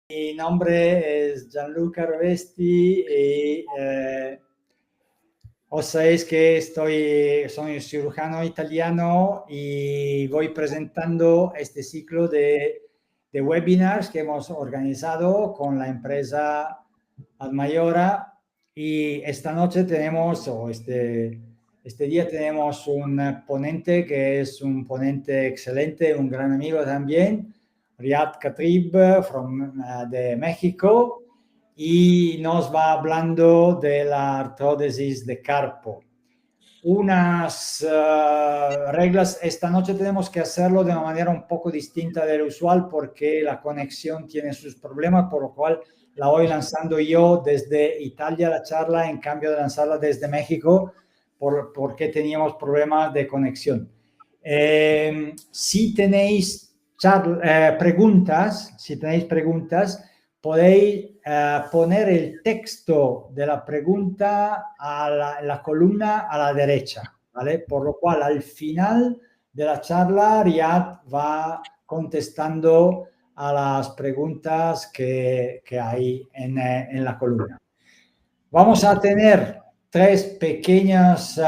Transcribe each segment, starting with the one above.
Mi nombre es Gianluca Rovesti y os sabéis que soy cirujano italiano y voy presentando este ciclo de webinars que hemos organizado con la empresa Admayora, y esta noche tenemos, este día tenemos un ponente que es un ponente excelente, un gran amigo también, Riyad Khatib de México, y nos va hablando de la artrodesis de carpo. Unas reglas, esta noche tenemos que hacerlo de una manera un poco distinta del usual porque la conexión tiene sus problemas, por lo cual la voy lanzando yo desde Italia la charla, en cambio de lanzarla desde México porque teníamos problemas de conexión. Si tenéis preguntas, podéis poner el texto de la pregunta en la columna a la derecha, ¿vale? Por lo cual, al final de la charla, Riyad va contestando a las preguntas que hay en la columna. Vamos a tener 3 pequeñas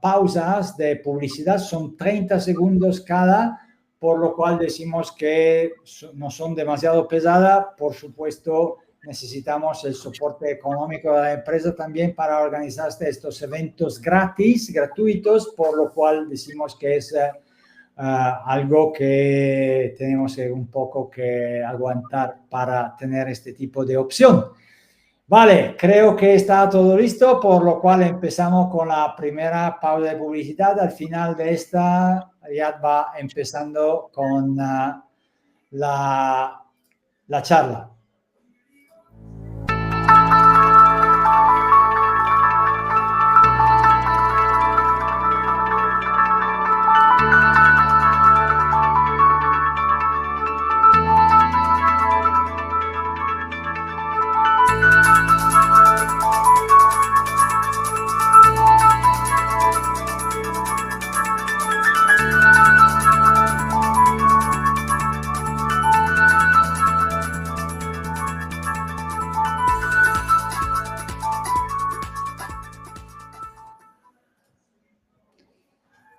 pausas de publicidad, son 30 segundos cada, por lo cual decimos que no son demasiado pesadas. Por supuesto, necesitamos el soporte económico de la empresa también para organizar estos eventos gratuitos, por lo cual decimos que es algo que tenemos un poco que aguantar para tener este tipo de opción. Vale, creo que está todo listo, por lo cual empezamos con la primera pausa de publicidad. Al final de esta, Riyad va empezando con la charla.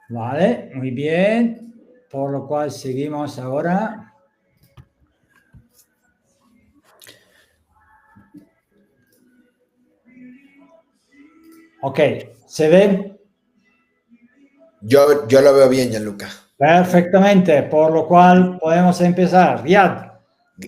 Vale, muy bien. Por lo cual seguimos ahora. Ok, ¿se ven? Yo lo veo bien, Gianluca. Perfectamente, por lo cual podemos empezar. Riyad.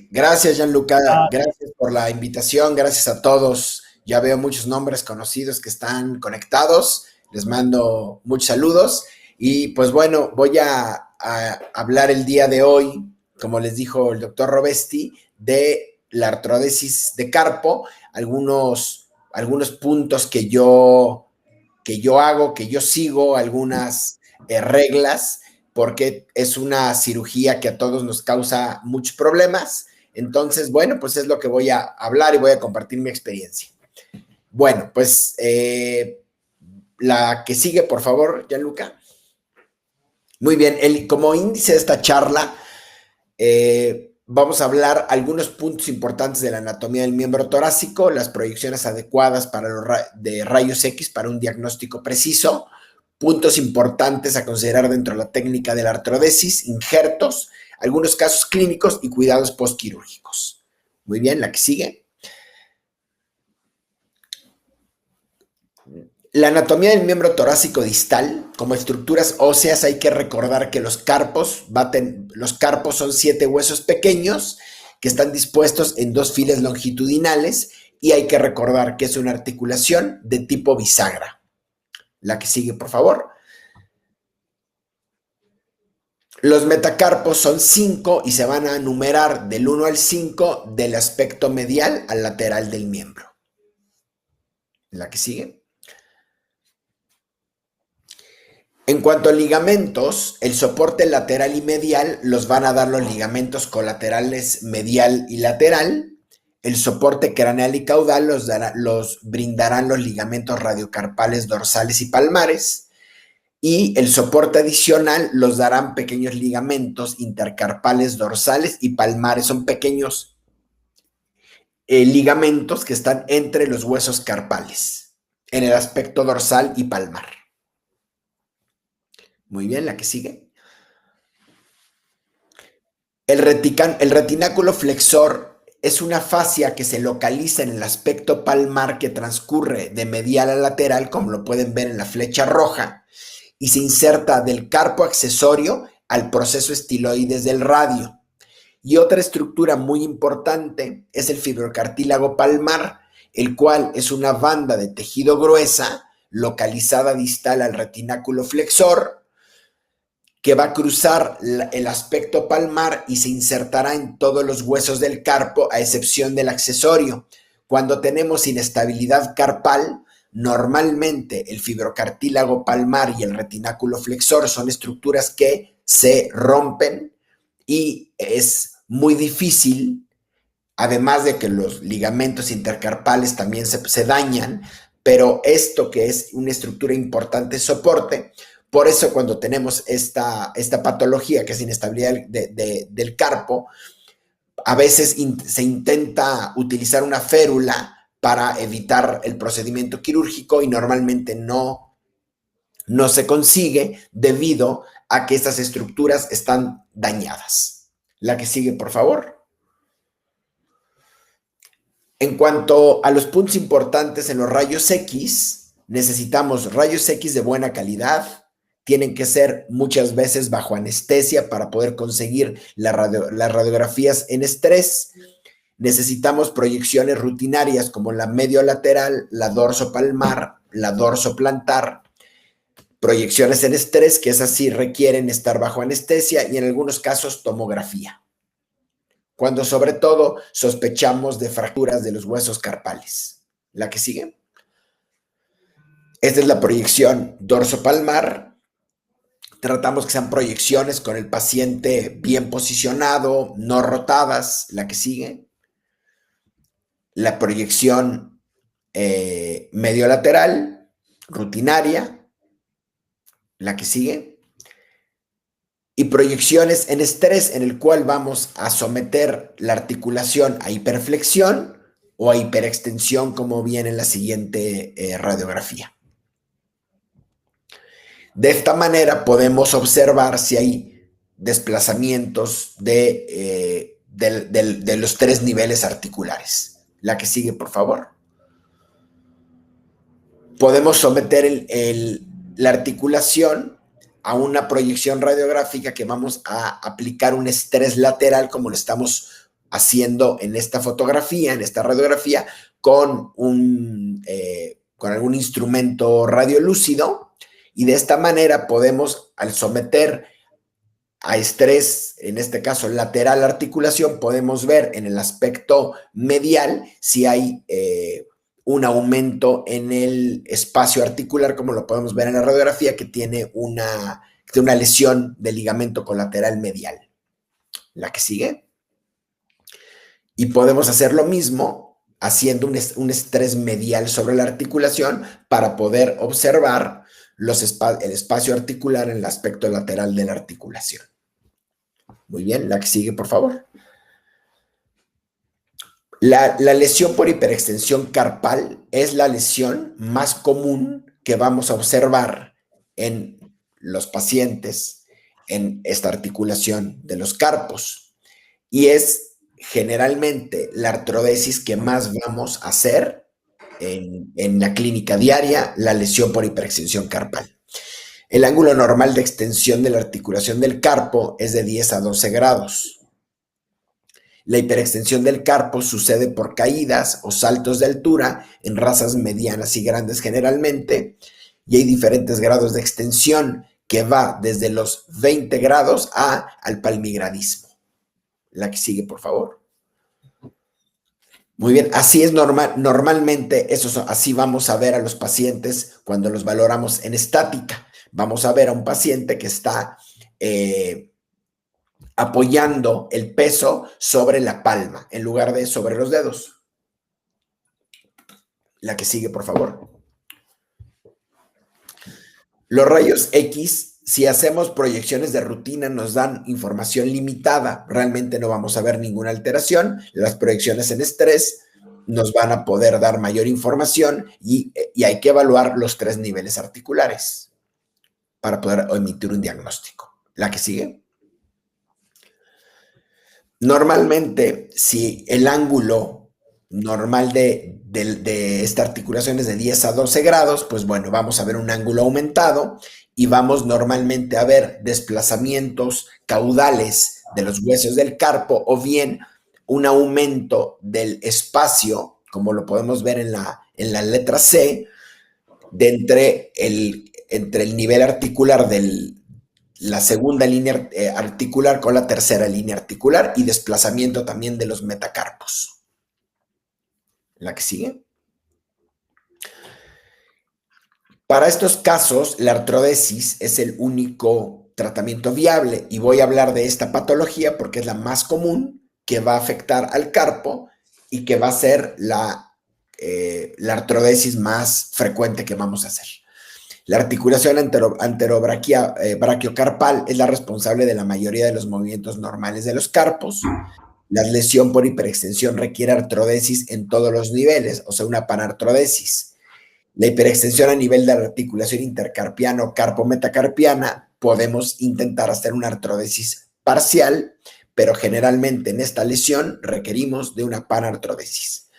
Gracias, Gianluca. Gracias por la invitación. Gracias a todos. Ya veo muchos nombres conocidos que están conectados. Les mando muchos saludos. Y pues bueno, voy a hablar el día de hoy, como les dijo el doctor Rovesti, de la artrodesis de carpo. Algunos puntos que yo hago, que yo sigo, algunas reglas, porque es una cirugía que a todos nos causa muchos problemas. Entonces, bueno, pues es lo que voy a hablar y voy a compartir mi experiencia. Bueno, pues la que sigue, por favor, Gianluca. Muy bien, como índice de esta charla, vamos a hablar algunos puntos importantes de la anatomía del miembro torácico, las proyecciones adecuadas de rayos X para un diagnóstico preciso, puntos importantes a considerar dentro de la técnica de la artrodesis, injertos, algunos casos clínicos y cuidados postquirúrgicos. Muy bien, la que sigue. La anatomía del miembro torácico distal, como estructuras óseas, hay que recordar que los carpos son 7 huesos pequeños que están dispuestos en 2 filas longitudinales, y hay que recordar que es una articulación de tipo bisagra. La que sigue, por favor. Los metacarpos son 5 y se van a numerar del 1 al 5 del aspecto medial al lateral del miembro. La que sigue. En cuanto a ligamentos, el soporte lateral y medial los van a dar los ligamentos colaterales medial y lateral. El soporte craneal y caudal los brindarán los ligamentos radiocarpales dorsales y palmares. y el soporte adicional los darán pequeños ligamentos intercarpales dorsales y palmares. Son pequeños ligamentos que están entre los huesos carpales, en el aspecto dorsal y palmar. Muy bien, la que sigue. El retináculo flexor es una fascia que se localiza en el aspecto palmar que transcurre de medial a lateral, como lo pueden ver en la flecha roja, y se inserta del carpo accesorio al proceso estiloides del radio. Y otra estructura muy importante es el fibrocartílago palmar, el cual es una banda de tejido gruesa localizada distal al retináculo flexor, que va a cruzar el aspecto palmar y se insertará en todos los huesos del carpo, a excepción del accesorio. Cuando tenemos inestabilidad carpal, normalmente el fibrocartílago palmar y el retináculo flexor son estructuras que se rompen y es muy difícil, además de que los ligamentos intercarpales también se dañan, pero esto, que es una estructura importante, soporte. Por eso cuando tenemos esta patología, que es inestabilidad del carpo, a veces se intenta utilizar una férula para evitar el procedimiento quirúrgico y normalmente no se consigue debido a que estas estructuras están dañadas. La que sigue, por favor. En cuanto a los puntos importantes en los rayos X, necesitamos rayos X de buena calidad. Tienen que ser muchas veces bajo anestesia para poder conseguir las radiografías en estrés. Necesitamos proyecciones rutinarias como la mediolateral, la dorsopalmar, la dorsoplantar. Proyecciones en estrés, que esas sí requieren estar bajo anestesia, y en algunos casos tomografía, cuando sobre todo sospechamos de fracturas de los huesos carpales. La que sigue. Esta es la proyección dorsopalmar. Tratamos que sean proyecciones con el paciente bien posicionado, no rotadas. La que sigue. La proyección mediolateral, rutinaria. La que sigue. Y proyecciones en estrés, en el cual vamos a someter la articulación a hiperflexión o a hiperextensión, como viene en la siguiente radiografía. De esta manera podemos observar si hay desplazamientos de los tres niveles articulares. La que sigue, por favor. Podemos someter la articulación a una proyección radiográfica que vamos a aplicar un estrés lateral, como lo estamos haciendo en esta fotografía, en esta radiografía, con algún instrumento radiolúcido. Y de esta manera podemos, al someter a estrés, en este caso lateral articulación, podemos ver en el aspecto medial si hay un aumento en el espacio articular, como lo podemos ver en la radiografía, que tiene una lesión del ligamento colateral medial. La que sigue. Y podemos hacer lo mismo haciendo un estrés medial sobre la articulación para poder observar el espacio articular en el aspecto lateral de la articulación. Muy bien, la que sigue, por favor. La lesión por hiperextensión carpal es la lesión más común que vamos a observar en los pacientes en esta articulación de los carpos, y es generalmente la artrodesis que más vamos a hacer en la clínica diaria, la lesión por hiperextensión carpal. El ángulo normal de extensión de la articulación del carpo es de 10 a 12 grados. La hiperextensión del carpo sucede por caídas o saltos de altura en razas medianas y grandes generalmente, y hay diferentes grados de extensión que va desde los 20 grados al palmigradismo. La que sigue, por favor. Muy bien, así es normalmente, así vamos a ver a los pacientes cuando los valoramos en estática. Vamos a ver a un paciente que está apoyando el peso sobre la palma en lugar de sobre los dedos. La que sigue, por favor. Los rayos X, si hacemos proyecciones de rutina, nos dan información limitada. Realmente no vamos a ver ninguna alteración. Las proyecciones en estrés nos van a poder dar mayor información y hay que evaluar los 3 niveles articulares para poder emitir un diagnóstico. ¿La que sigue? Normalmente, si el ángulo normal de esta articulación es de 10 a 12 grados, pues bueno, vamos a ver un ángulo aumentado y vamos normalmente a ver desplazamientos caudales de los huesos del carpo o bien un aumento del espacio, como lo podemos ver en la letra C, entre el nivel articular de la segunda línea articular con la tercera línea articular y desplazamiento también de los metacarpos. La que sigue. Para estos casos, la artrodesis es el único tratamiento viable y voy a hablar de esta patología porque es la más común que va a afectar al carpo y que va a ser la artrodesis más frecuente que vamos a hacer. La articulación anterobrachiocarpal es la responsable de la mayoría de los movimientos normales de los carpos. La lesión por hiperextensión requiere artrodesis en todos los niveles, o sea, una panartrodesis. La hiperextensión a nivel de la articulación intercarpiana o carpo-metacarpiana, podemos intentar hacer una artrodesis parcial, pero generalmente en esta lesión requerimos de una panartrodesis.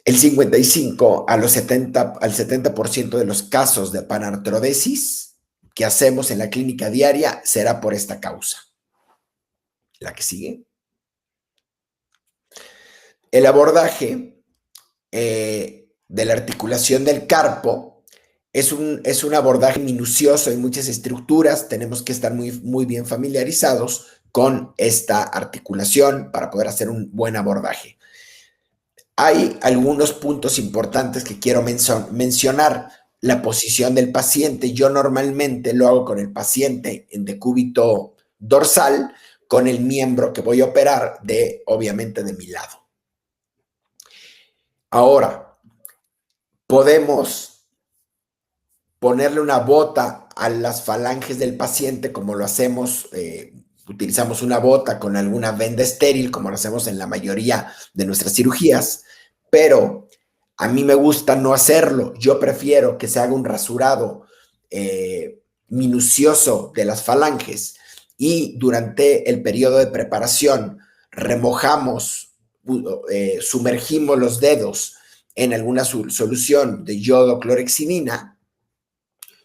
El 55 al 70% de los casos de panartrodesis que hacemos en la clínica diaria será por esta causa. La que sigue. El abordaje de la articulación del carpo es un abordaje minucioso en muchas estructuras. Tenemos que estar muy bien familiarizados con esta articulación para poder hacer un buen abordaje. Hay algunos puntos importantes que quiero mencionar. La posición del paciente. Yo normalmente lo hago con el paciente en decúbito dorsal, con el miembro que voy a operar obviamente de mi lado. Ahora, podemos ponerle una bota a las falanges del paciente como lo hacemos, utilizamos una bota con alguna venda estéril como lo hacemos en la mayoría de nuestras cirugías, pero a mí me gusta no hacerlo. Yo prefiero que se haga un rasurado minucioso de las falanges y durante el periodo de preparación remojamos, sumergimos los dedos en alguna solución de yodo clorexidina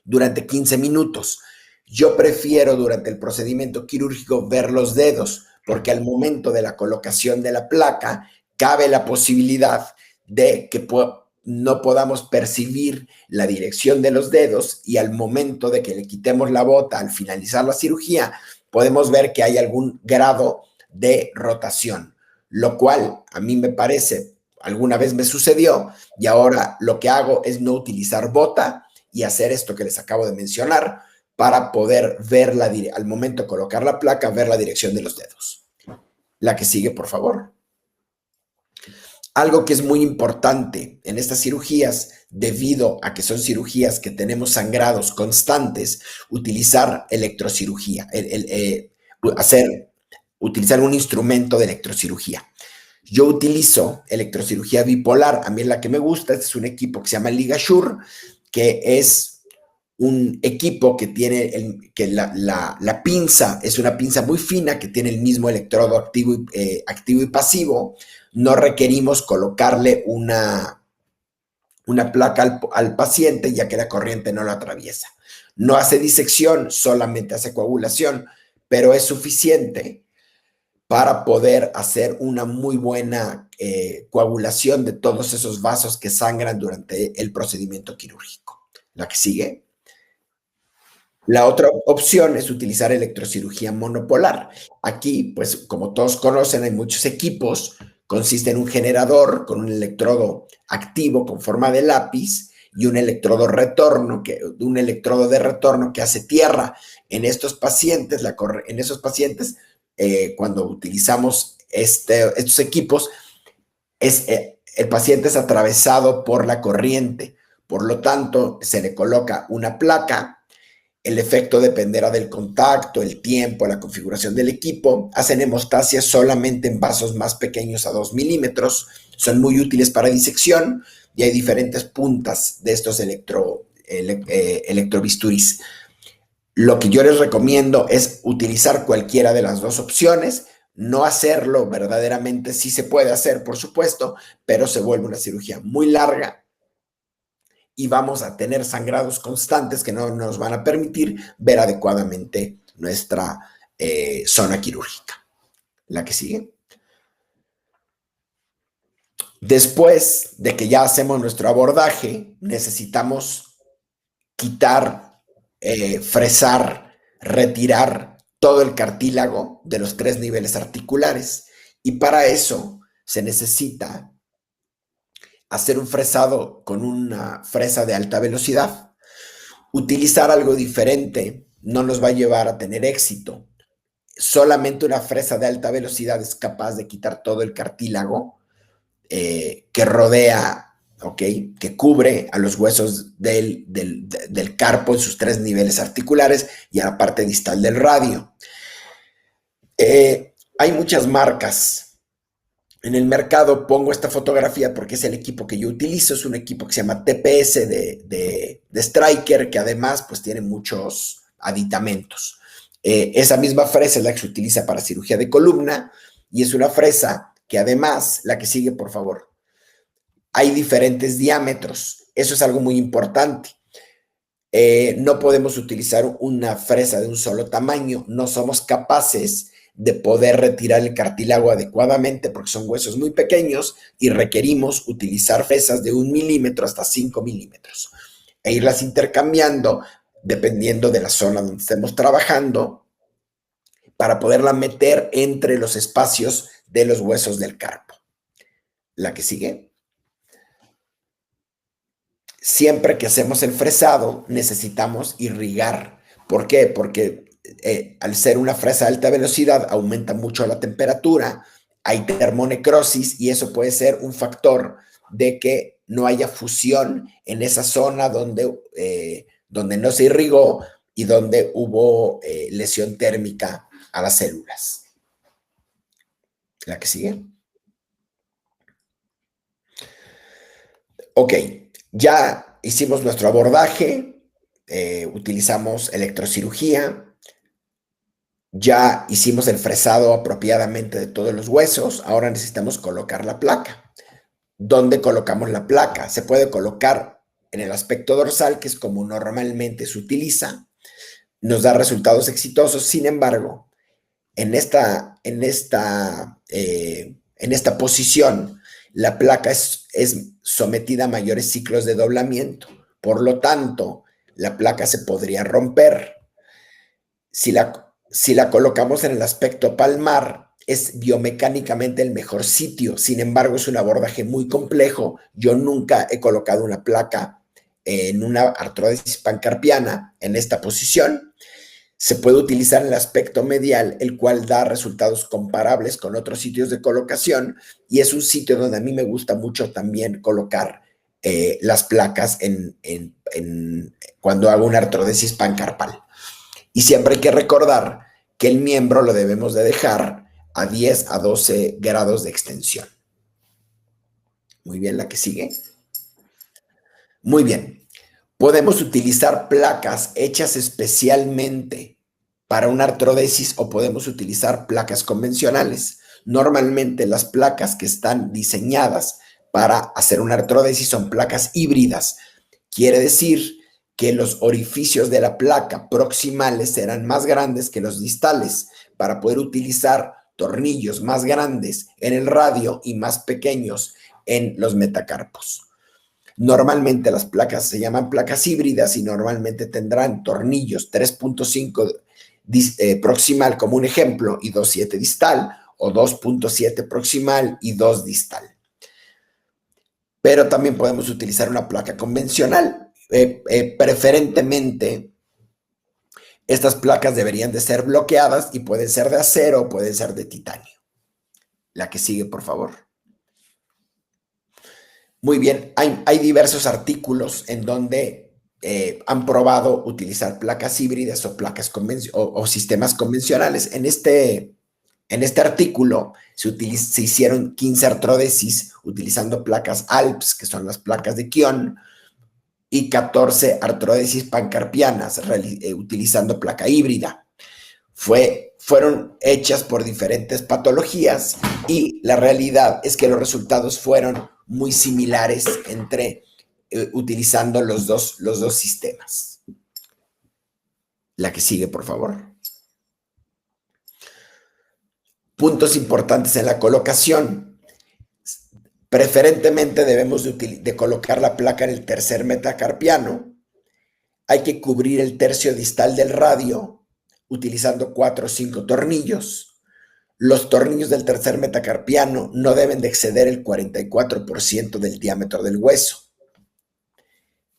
durante 15 minutos. Yo prefiero durante el procedimiento quirúrgico ver los dedos porque al momento de la colocación de la placa cabe la posibilidad de que no podamos percibir la dirección de los dedos y al momento de que le quitemos la bota al finalizar la cirugía podemos ver que hay algún grado de rotación, lo cual a mí me parece, alguna vez me sucedió y ahora lo que hago es no utilizar bota y hacer esto que les acabo de mencionar para poder ver al momento de colocar la placa, ver la dirección de los dedos. La que sigue, por favor. Algo que es muy importante en estas cirugías, debido a que son cirugías que tenemos sangrados constantes, utilizar electrocirugía, utilizar un instrumento de electrocirugía. Yo utilizo electrocirugía bipolar, a mí es la que me gusta. Este es un equipo que se llama LigaSure, que es un equipo que tiene, la pinza es una pinza muy fina que tiene el mismo electrodo activo y pasivo. No requerimos colocarle una placa al paciente ya que la corriente no lo atraviesa. No hace disección, solamente hace coagulación, pero es suficiente para poder hacer una muy buena coagulación de todos esos vasos que sangran durante el procedimiento quirúrgico. La que sigue. La otra opción es utilizar electrocirugía monopolar. Aquí, pues, como todos conocen, hay muchos equipos. Consiste en un generador con un electrodo activo con forma de lápiz y un electrodo de retorno que hace tierra. En estos pacientes, cuando utilizamos estos equipos, el paciente es atravesado por la corriente. Por lo tanto, se le coloca una placa. El efecto dependerá del contacto, el tiempo, la configuración del equipo. Hacen hemostasia solamente en vasos más pequeños a 2 milímetros. Son muy útiles para disección y hay diferentes puntas de estos electrobisturís. Lo que yo les recomiendo es utilizar cualquiera de las dos opciones. No hacerlo verdaderamente sí se puede hacer, por supuesto, pero se vuelve una cirugía muy larga y vamos a tener sangrados constantes que no nos van a permitir ver adecuadamente nuestra zona quirúrgica. La que sigue. Después de que ya hacemos nuestro abordaje, necesitamos quitar, fresar, retirar todo el cartílago de los 3 niveles articulares. Y para eso se necesita hacer un fresado con una fresa de alta velocidad. Utilizar algo diferente no nos va a llevar a tener éxito. Solamente una fresa de alta velocidad es capaz de quitar todo el cartílago que rodea, ¿ok? Que cubre a los huesos del carpo en sus 3 niveles articulares y a la parte distal del radio. Hay muchas marcas. En el mercado pongo esta fotografía porque es el equipo que yo utilizo. Es un equipo que se llama TPS de Stryker, que además pues tiene muchos aditamentos. Esa misma fresa es la que se utiliza para cirugía de columna y es una fresa que además, la que sigue por favor, hay diferentes diámetros. Eso es algo muy importante. No podemos utilizar una fresa de un solo tamaño. No somos capaces de poder retirar el cartílago adecuadamente porque son huesos muy pequeños y requerimos utilizar fresas de 1 milímetro hasta 5 milímetros e irlas intercambiando dependiendo de la zona donde estemos trabajando para poderla meter entre los espacios de los huesos del carpo. La que sigue. Siempre que hacemos el fresado necesitamos irrigar. ¿Por qué? Porque al ser una fresa de alta velocidad aumenta mucho la temperatura, hay termonecrosis y eso puede ser un factor de que no haya fusión en esa zona donde no se irrigó y donde hubo lesión térmica a las células. La que sigue. Ok, ya hicimos nuestro abordaje, utilizamos electrocirugía. Ya hicimos el fresado apropiadamente de todos los huesos, ahora necesitamos colocar la placa. ¿Dónde colocamos la placa? Se puede colocar en el aspecto dorsal, que es como normalmente se utiliza. Nos da resultados exitosos, sin embargo, en esta posición, la placa es sometida a mayores ciclos de doblamiento. Por lo tanto, la placa se podría romper. Si la colocamos en el aspecto palmar, es biomecánicamente el mejor sitio. Sin embargo, es un abordaje muy complejo. Yo nunca he colocado una placa en una artrodesis pancarpiana en esta posición. Se puede utilizar en el aspecto medial, el cual da resultados comparables con otros sitios de colocación y es un sitio donde a mí me gusta mucho también colocar las placas cuando hago una artrodesis pancarpal. Y siempre hay que recordar que el miembro lo debemos de dejar a 10 a 12 grados de extensión. Muy bien, la que sigue. Muy bien. Podemos utilizar placas hechas especialmente para una artrodesis o podemos utilizar placas convencionales. Normalmente las placas que están diseñadas para hacer una artrodesis son placas híbridas. Quiere decir que los orificios de la placa proximales serán más grandes que los distales para poder utilizar tornillos más grandes en el radio y más pequeños en los metacarpos. Normalmente las placas se llaman placas híbridas y normalmente tendrán tornillos 3.5 proximal como un ejemplo y 2.7 distal o 2.7 proximal y 2 distal. Pero también podemos utilizar una placa convencional. Preferentemente, estas placas deberían de ser bloqueadas y pueden ser de acero o pueden ser de titanio. La que sigue, por favor. Muy bien, hay diversos artículos en donde han probado utilizar placas híbridas o placas o sistemas convencionales. En este artículo se hicieron 15 artrodesis utilizando placas ALPS, que son las placas de Kion, y 14 artrodesis pancarpianas utilizando placa híbrida. Fueron hechas por diferentes patologías y la realidad es que los resultados fueron muy similares utilizando los dos sistemas. La que sigue, por favor. Puntos importantes en la colocación. Preferentemente debemos de colocar la placa en el tercer metacarpiano. Hay que cubrir el tercio distal del radio utilizando 4 o 5 tornillos. Los tornillos del tercer metacarpiano no deben de exceder el 44% del diámetro del hueso.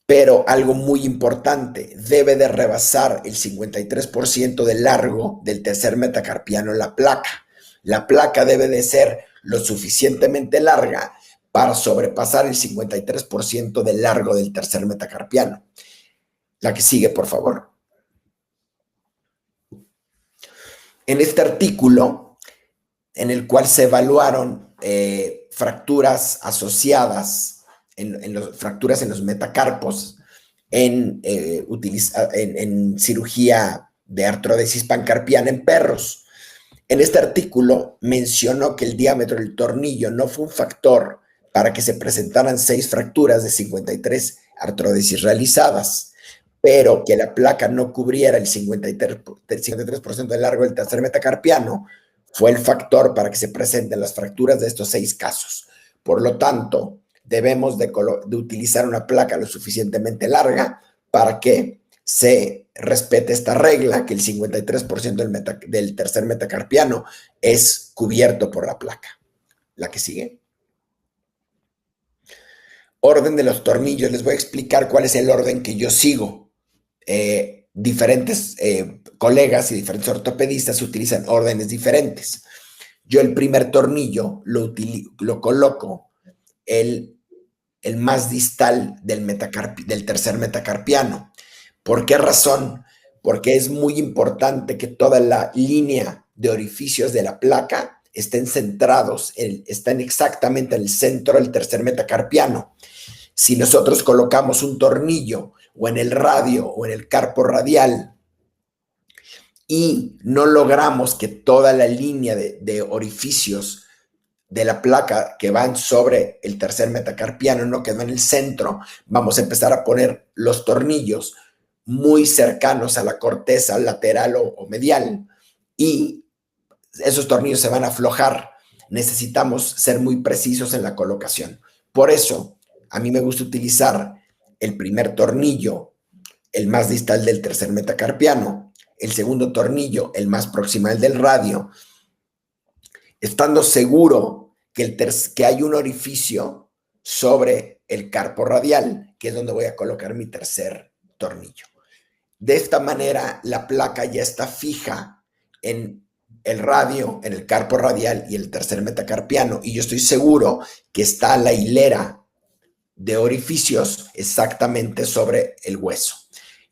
Pero algo muy importante, debe de rebasar el 53% del largo del tercer metacarpiano en la placa. La placa debe de ser lo suficientemente larga para sobrepasar el 53% del largo del tercer metacarpiano. La que sigue, por favor. En este artículo, en el cual se evaluaron fracturas asociadas, fracturas en los metacarpos, en cirugía de artrodesis pancarpiana en perros. En este artículo mencionó que el diámetro del tornillo no fue un factor para que se presentaran 6 fracturas de 53 artrodesis realizadas, pero que la placa no cubriera el 53% del largo del tercer metacarpiano fue el factor para que se presenten las fracturas de estos 6 casos. Por lo tanto, debemos de utilizar una placa lo suficientemente larga para que se respete esta regla, que el 53% del tercer metacarpiano es cubierto por la placa. La que sigue. Orden de los tornillos. Les voy a explicar cuál es el orden que yo sigo. Diferentes colegas y diferentes ortopedistas utilizan órdenes diferentes. Yo el primer tornillo lo coloco el más distal del tercer metacarpiano. ¿Por qué razón? Porque es muy importante que toda la línea de orificios de la placa estén centrados, están exactamente en el centro del tercer metacarpiano. Si nosotros colocamos un tornillo o en el radio o en el carpo radial y no logramos que toda la línea de orificios de la placa que van sobre el tercer metacarpiano no quedó en el centro, vamos a empezar a poner los tornillos muy cercanos a la corteza lateral o medial y esos tornillos se van a aflojar. Necesitamos ser muy precisos en la colocación. Por eso, a mí me gusta utilizar el primer tornillo, el más distal del tercer metacarpiano, el segundo tornillo, el más proximal del radio, estando seguro que hay un orificio sobre el carpo radial, que es donde voy a colocar mi tercer tornillo. De esta manera, la placa ya está fija en el radio, en el carpo radial y el tercer metacarpiano, y yo estoy seguro que está la hilera de orificios exactamente sobre el hueso.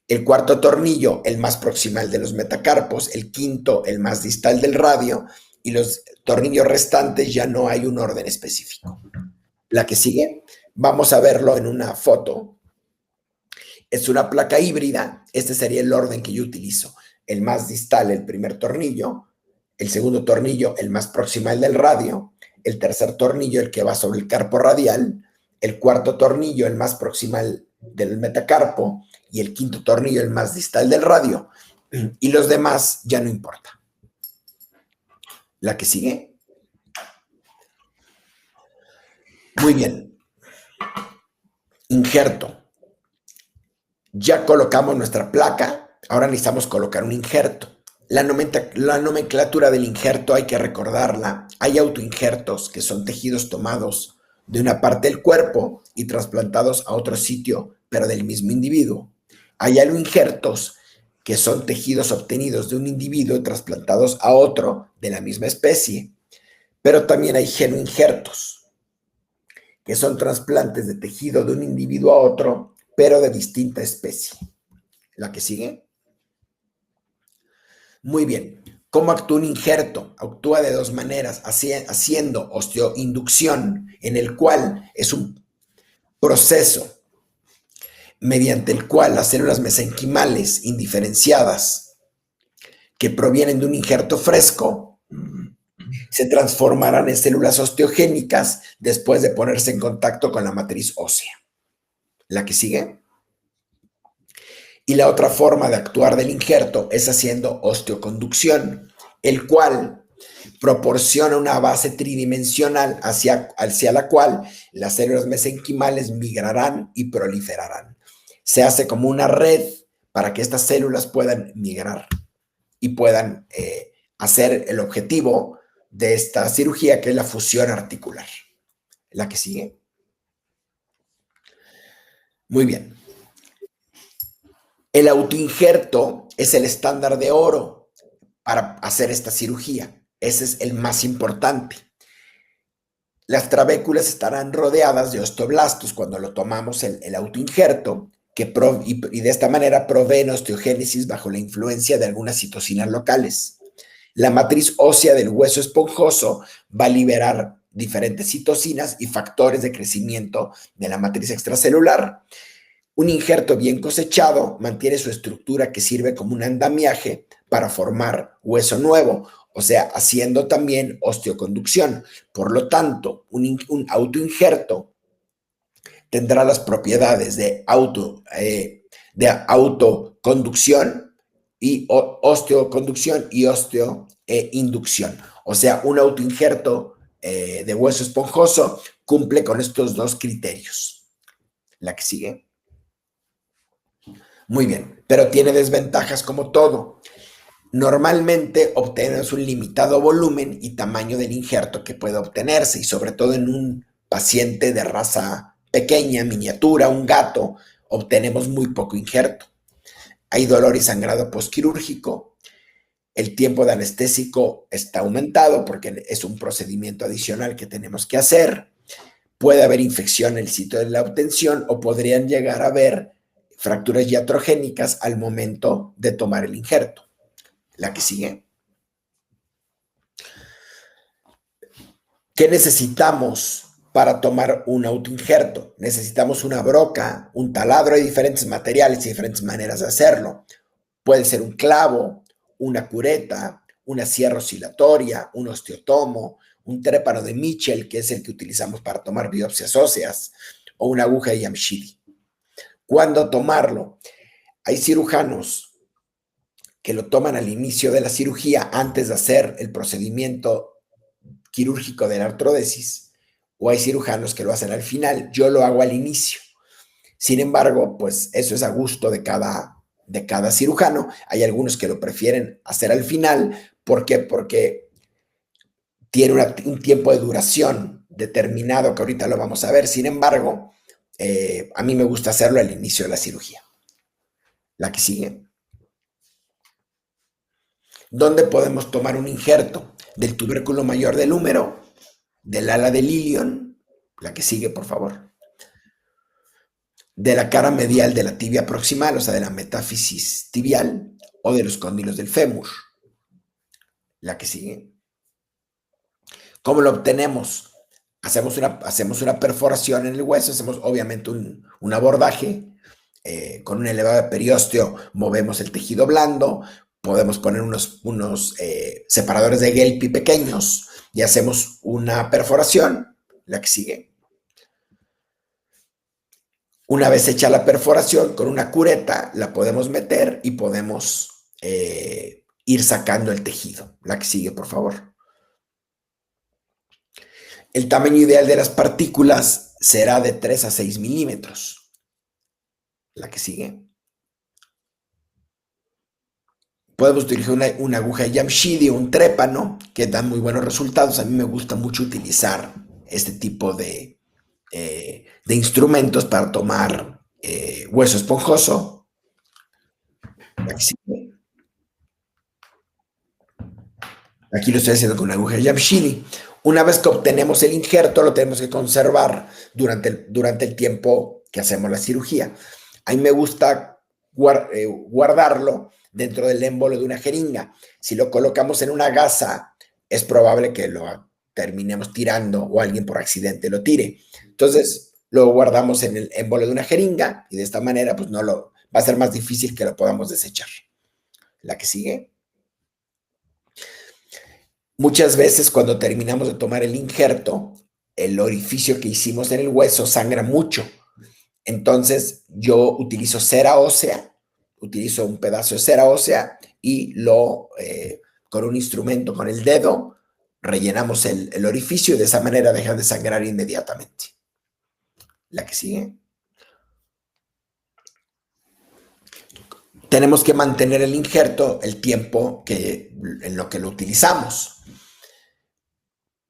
El cuarto tornillo, el más proximal de los metacarpos, el quinto, el más distal del radio, y los tornillos restantes ya no hay un orden específico. La que sigue, vamos a verlo en una foto. Es una placa híbrida. Este sería el orden que yo utilizo. El más distal, el primer tornillo. El segundo tornillo, el más proximal del radio. El tercer tornillo, el que va sobre el carpo radial. El cuarto tornillo, el más proximal del metacarpo. Y el quinto tornillo, el más distal del radio. Y los demás ya no importa. La que sigue. Muy bien. Injerto. Ya colocamos nuestra placa, ahora necesitamos colocar un injerto. La nomenclatura del injerto hay que recordarla. Hay autoinjertos, que son tejidos tomados de una parte del cuerpo y trasplantados a otro sitio, pero del mismo individuo. Hay aloinjertos, que son tejidos obtenidos de un individuo y trasplantados a otro de la misma especie. Pero también hay genoinjertos, que son trasplantes de tejido de un individuo a otro, pero de distinta especie. ¿La que sigue? Muy bien. ¿Cómo actúa un injerto? Actúa de dos maneras, haciendo osteoinducción, en el cual es un proceso mediante el cual las células mesenquimales indiferenciadas que provienen de un injerto fresco se transformarán en células osteogénicas después de ponerse en contacto con la matriz ósea. ¿La que sigue? Y la otra forma de actuar del injerto es haciendo osteoconducción, el cual proporciona una base tridimensional hacia la cual las células mesenquimales migrarán y proliferarán. Se hace como una red para que estas células puedan migrar y puedan hacer el objetivo de esta cirugía, que es la fusión articular. ¿La que sigue? Muy bien. El autoinjerto es el estándar de oro para hacer esta cirugía. Ese es el más importante. Las trabéculas estarán rodeadas de osteoblastos cuando lo tomamos el autoinjerto, y de esta manera proveen osteogénesis bajo la influencia de algunas citocinas locales. La matriz ósea del hueso esponjoso va a liberar diferentes citocinas y factores de crecimiento de la matriz extracelular. Un injerto bien cosechado mantiene su estructura, que sirve como un andamiaje para formar hueso nuevo, o sea, haciendo también osteoconducción. Por lo tanto, un autoinjerto tendrá las propiedades de autoconducción y osteoconducción y osteoinducción. O sea, un autoinjerto de hueso esponjoso cumple con estos dos criterios. ¿La que sigue? Muy bien, pero tiene desventajas como todo. Normalmente obtenemos un limitado volumen y tamaño del injerto que puede obtenerse, y sobre todo en un paciente de raza pequeña, miniatura, un gato, obtenemos muy poco injerto. Hay dolor y sangrado postquirúrgico. El tiempo de anestésico está aumentado porque es un procedimiento adicional que tenemos que hacer. Puede haber infección en el sitio de la obtención, o podrían llegar a haber fracturas iatrogénicas al momento de tomar el injerto. ¿La que sigue? ¿Qué necesitamos para tomar un autoinjerto? Necesitamos una broca, un taladro. Hay diferentes materiales y diferentes maneras de hacerlo. Puede ser un clavo, una cureta, una sierra oscilatoria, un osteotomo, un trépano de Mitchell, que es el que utilizamos para tomar biopsias óseas, o una aguja de Yamshidi. ¿Cuándo tomarlo? Hay cirujanos que lo toman al inicio de la cirugía, antes de hacer el procedimiento quirúrgico de la artrodesis, o hay cirujanos que lo hacen al final. Yo lo hago al inicio. Sin embargo, pues eso es a gusto de cada cirujano. Hay algunos que lo prefieren hacer al final. ¿Por qué? Porque tiene un tiempo de duración determinado, que ahorita lo vamos a ver. Sin embargo, a mí me gusta hacerlo al inicio de la cirugía. ¿La que sigue? ¿Dónde podemos tomar un injerto? Del tubérculo mayor del húmero, del ala del ilion, la que sigue, por favor, de la cara medial de la tibia proximal, o sea, de la metáfisis tibial, o de los cóndilos del fémur. La que sigue. ¿Cómo lo obtenemos? Hacemos una perforación en el hueso, hacemos obviamente un abordaje, con un elevado periósteo movemos el tejido blando, podemos poner unos separadores de Gelpi pequeños y hacemos una perforación. La que sigue. Una vez hecha la perforación, con una cureta la podemos meter y podemos ir sacando el tejido. La que sigue, por favor. El tamaño ideal de las partículas será de 3 a 6 milímetros. La que sigue. Podemos utilizar una aguja de Yamshidi o un trépano, que dan muy buenos resultados. A mí me gusta mucho utilizar este tipo de instrumentos para tomar hueso esponjoso. Aquí lo estoy haciendo con una aguja de Yamshidi. Una vez que obtenemos el injerto, lo tenemos que conservar durante el tiempo que hacemos la cirugía. A mí me gusta guardarlo dentro del émbolo de una jeringa. Si lo colocamos en una gasa, es probable que lo terminemos tirando o alguien por accidente lo tire. Entonces, lo guardamos en el émbolo de una jeringa y de esta manera, pues va a ser más difícil que lo podamos desechar. La que sigue. Muchas veces cuando terminamos de tomar el injerto, el orificio que hicimos en el hueso sangra mucho. Entonces yo utilizo cera ósea, utilizo un pedazo de cera ósea y con un instrumento, con el dedo, rellenamos el orificio y de esa manera deja de sangrar inmediatamente. La que sigue. Tenemos que mantener el injerto el tiempo en lo que lo utilizamos.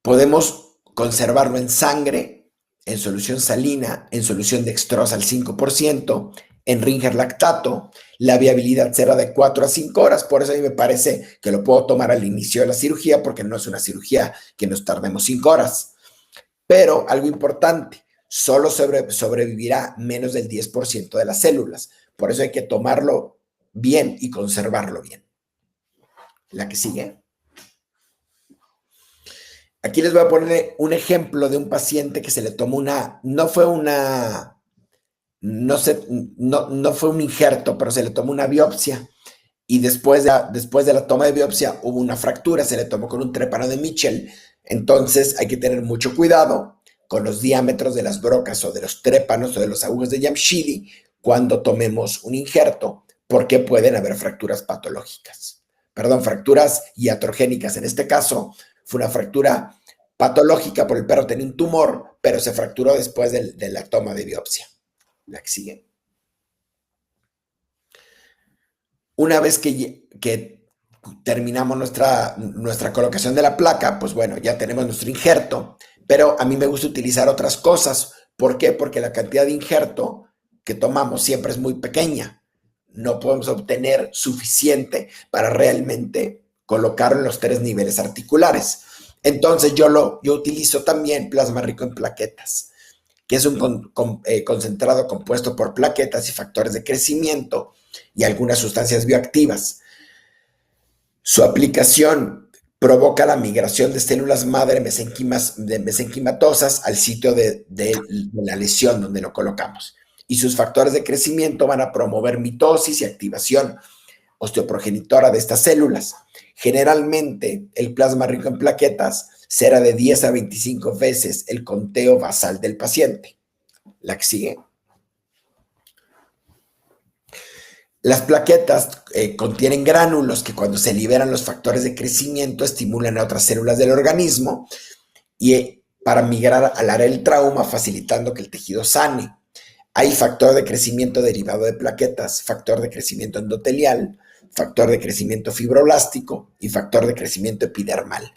Podemos conservarlo en sangre, en solución salina, en solución dextrosa al 5%, en Ringer lactato. La viabilidad será de 4 a 5 horas, por eso a mí me parece que lo puedo tomar al inicio de la cirugía, porque no es una cirugía que nos tardemos 5 horas. Pero algo importante, solo sobrevivirá menos del 10% de las células, por eso hay que tomarlo bien y conservarlo bien. La que sigue. Aquí les voy a poner un ejemplo de un paciente que se le tomó no fue un injerto, pero se le tomó una biopsia y después de la toma de biopsia hubo una fractura, se le tomó con un trépano de Mitchell. Entonces hay que tener mucho cuidado con los diámetros de las brocas o de los trépanos o de los agujas de Jamshidi cuando tomemos un injerto, porque pueden haber fracturas patológicas. Perdón, fracturas iatrogénicas. En este caso fue una fractura patológica, por el perro tenía un tumor, pero se fracturó después de la toma de biopsia. La que sigue. Una vez que terminamos nuestra colocación de la placa, pues bueno, ya tenemos nuestro injerto, pero a mí me gusta utilizar otras cosas. ¿Por qué? Porque la cantidad de injerto que tomamos siempre es muy pequeña. No podemos obtener suficiente para realmente colocarlo en los 3 niveles articulares. Entonces yo utilizo también plasma rico en plaquetas, que es un concentrado compuesto por plaquetas y factores de crecimiento y algunas sustancias bioactivas. Su aplicación provoca la migración de células madre mesenquimatosas al sitio de la lesión donde lo colocamos. Y sus factores de crecimiento van a promover mitosis y activación osteoprogenitora de estas células. Generalmente, el plasma rico en plaquetas será de 10 a 25 veces el conteo basal del paciente. La que sigue. Las plaquetas contienen gránulos que cuando se liberan los factores de crecimiento estimulan a otras células del organismo y para migrar al área del trauma, facilitando que el tejido sane. Hay factor de crecimiento derivado de plaquetas, factor de crecimiento endotelial, factor de crecimiento fibroblástico y factor de crecimiento epidermal.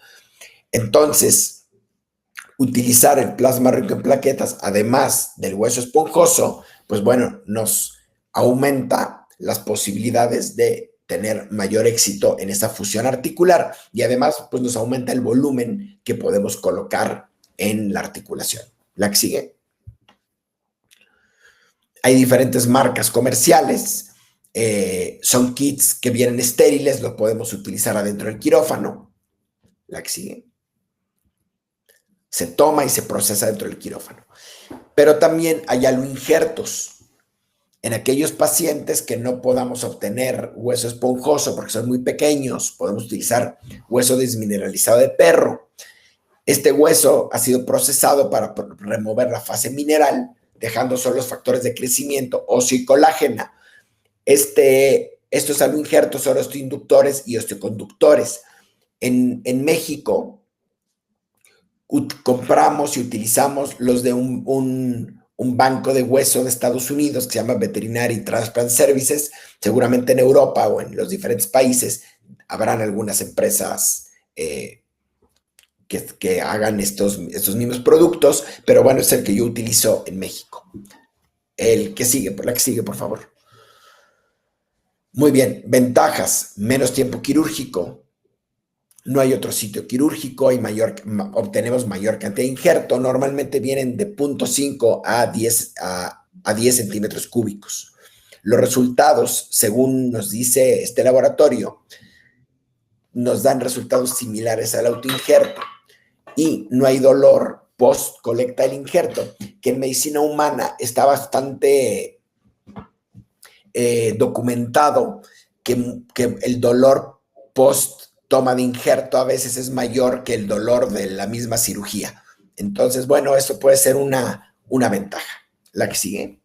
Entonces, utilizar el plasma rico en plaquetas, además del hueso esponjoso, pues bueno, nos aumenta las posibilidades de tener mayor éxito en esa fusión articular y además pues nos aumenta el volumen que podemos colocar en la articulación. La que sigue. Hay diferentes marcas comerciales, son kits que vienen estériles, los podemos utilizar adentro del quirófano. La que sigue. Se toma y se procesa dentro del quirófano. Pero también hay aloinjertos. En aquellos pacientes que no podamos obtener hueso esponjoso porque son muy pequeños, podemos utilizar hueso desmineralizado de perro. Este hueso ha sido procesado para remover la fase mineral, dejando solo los factores de crecimiento, óseo y colágena. Estos aloinjertos son osteoinductores y osteoconductores. En México compramos y utilizamos los de un banco de hueso de Estados Unidos que se llama Veterinary Transplant Services. Seguramente en Europa o en los diferentes países habrán algunas empresas que hagan estos mismos productos, pero bueno, es el que yo utilizo en México. La que sigue, por favor. Muy bien, ventajas: menos tiempo quirúrgico, No hay otro sitio quirúrgico, obtenemos mayor cantidad de injerto. Normalmente vienen de 0.5 a 10 centímetros cúbicos. Los resultados, según nos dice este laboratorio, nos dan resultados similares al autoinjerto y no hay dolor post colecta del injerto, que en medicina humana está bastante documentado que el dolor post toma de injerto a veces es mayor que el dolor de la misma cirugía. Entonces, bueno, eso puede ser una ventaja. La que sigue.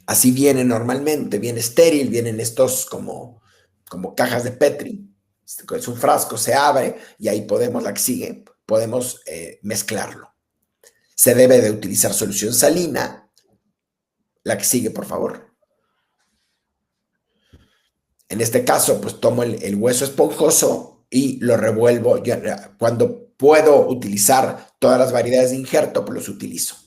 Así viene normalmente, viene estéril, vienen estos como cajas de Petri. Es un frasco, se abre y ahí podemos, la que sigue, podemos mezclarlo. Se debe de utilizar solución salina. La que sigue, por favor. En este caso, pues tomo el hueso esponjoso y lo revuelvo. Cuando puedo utilizar todas las variedades de injerto, pues los utilizo.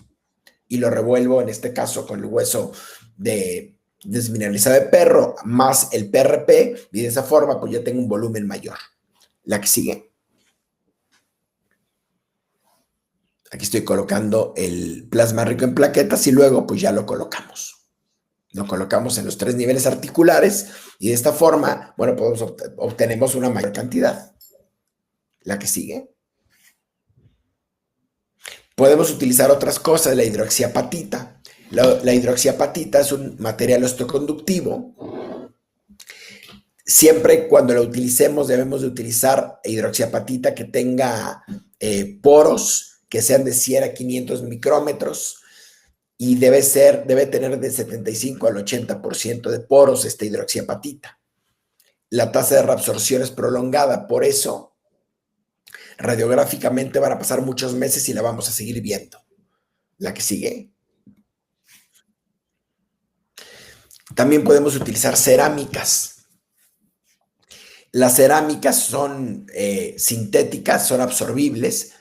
Y lo revuelvo, en este caso, con el hueso desmineralizado de perro, más el PRP, y de esa forma, pues ya tengo un volumen mayor. La que sigue. Aquí estoy colocando el plasma rico en plaquetas y luego, pues ya lo colocamos. Lo colocamos en los 3 niveles articulares y de esta forma, bueno, obtenemos una mayor cantidad. La que sigue. Podemos utilizar otras cosas, la hidroxiapatita. La hidroxiapatita es un material osteoconductivo. Siempre cuando la utilicemos debemos de utilizar hidroxiapatita que tenga poros que sean de 100 a 500 micrómetros. Y debe tener de 75 al 80% de poros esta hidroxiapatita. La tasa de reabsorción es prolongada, por eso radiográficamente van a pasar muchos meses y la vamos a seguir viendo. La que sigue. También podemos utilizar cerámicas. Las cerámicas son sintéticas, son absorbibles,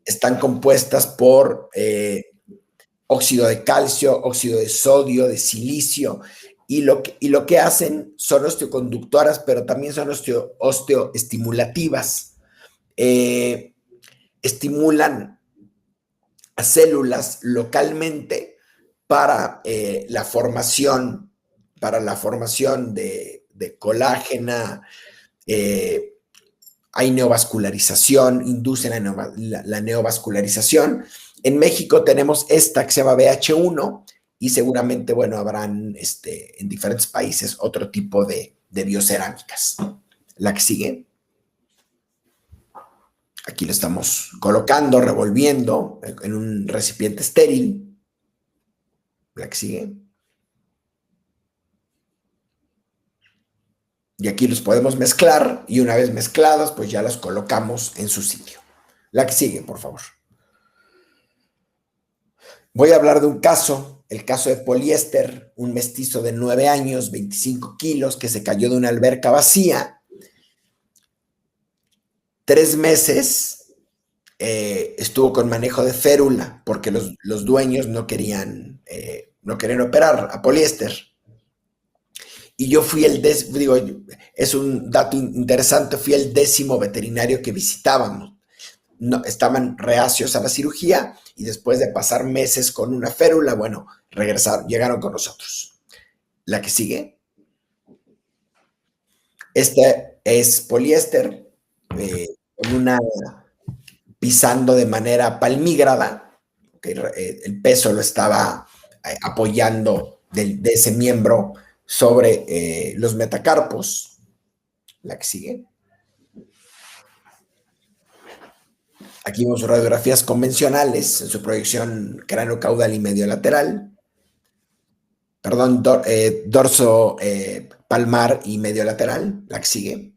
están compuestas por óxido de calcio, óxido de sodio, de silicio, y lo que hacen son osteoconductoras, pero también son osteoestimulativas. Estimulan a células localmente para la formación de colágena, hay neovascularización, inducen la neovascularización. En México tenemos esta que se llama BH1 y seguramente, bueno, habrán en diferentes países otro tipo de biocerámicas. La que sigue. Aquí lo estamos colocando, revolviendo en un recipiente estéril. La que sigue. Y aquí los podemos mezclar y una vez mezcladas, pues ya los colocamos en su sitio. La que sigue, por favor. Voy a hablar de un caso, el caso de Poliéster, un mestizo de 9 años, 25 kilos, que se cayó de una alberca vacía. 3 meses estuvo con manejo de férula porque los dueños no querían operar a Poliéster. Y yo fui es un dato interesante, fui el 10º veterinario que visitábamos. No, estaban reacios a la cirugía y después de pasar meses con una férula, bueno, llegaron con nosotros. La que sigue. Este es Poliéster, pisando de manera palmígrada. El peso lo estaba apoyando de ese miembro sobre los metacarpos. La que sigue. Aquí vemos radiografías convencionales en su proyección cráneo-caudal y medio lateral. Perdón, dorso palmar y medio lateral. La que sigue.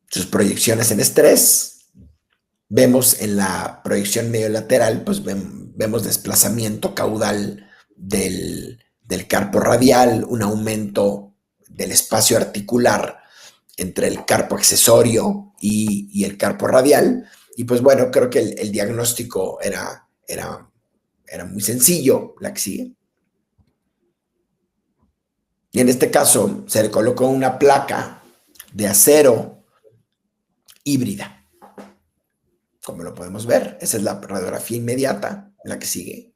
Sus proyecciones en estrés. Vemos en la proyección medio lateral, pues vemos desplazamiento caudal del carpo radial, un aumento del espacio articular entre el carpo accesorio y el carpo radial. Y pues bueno, creo que el diagnóstico era muy sencillo. La que sigue. Y en este caso se le colocó una placa de acero híbrida. Como lo podemos ver, esa es la radiografía inmediata, la que sigue.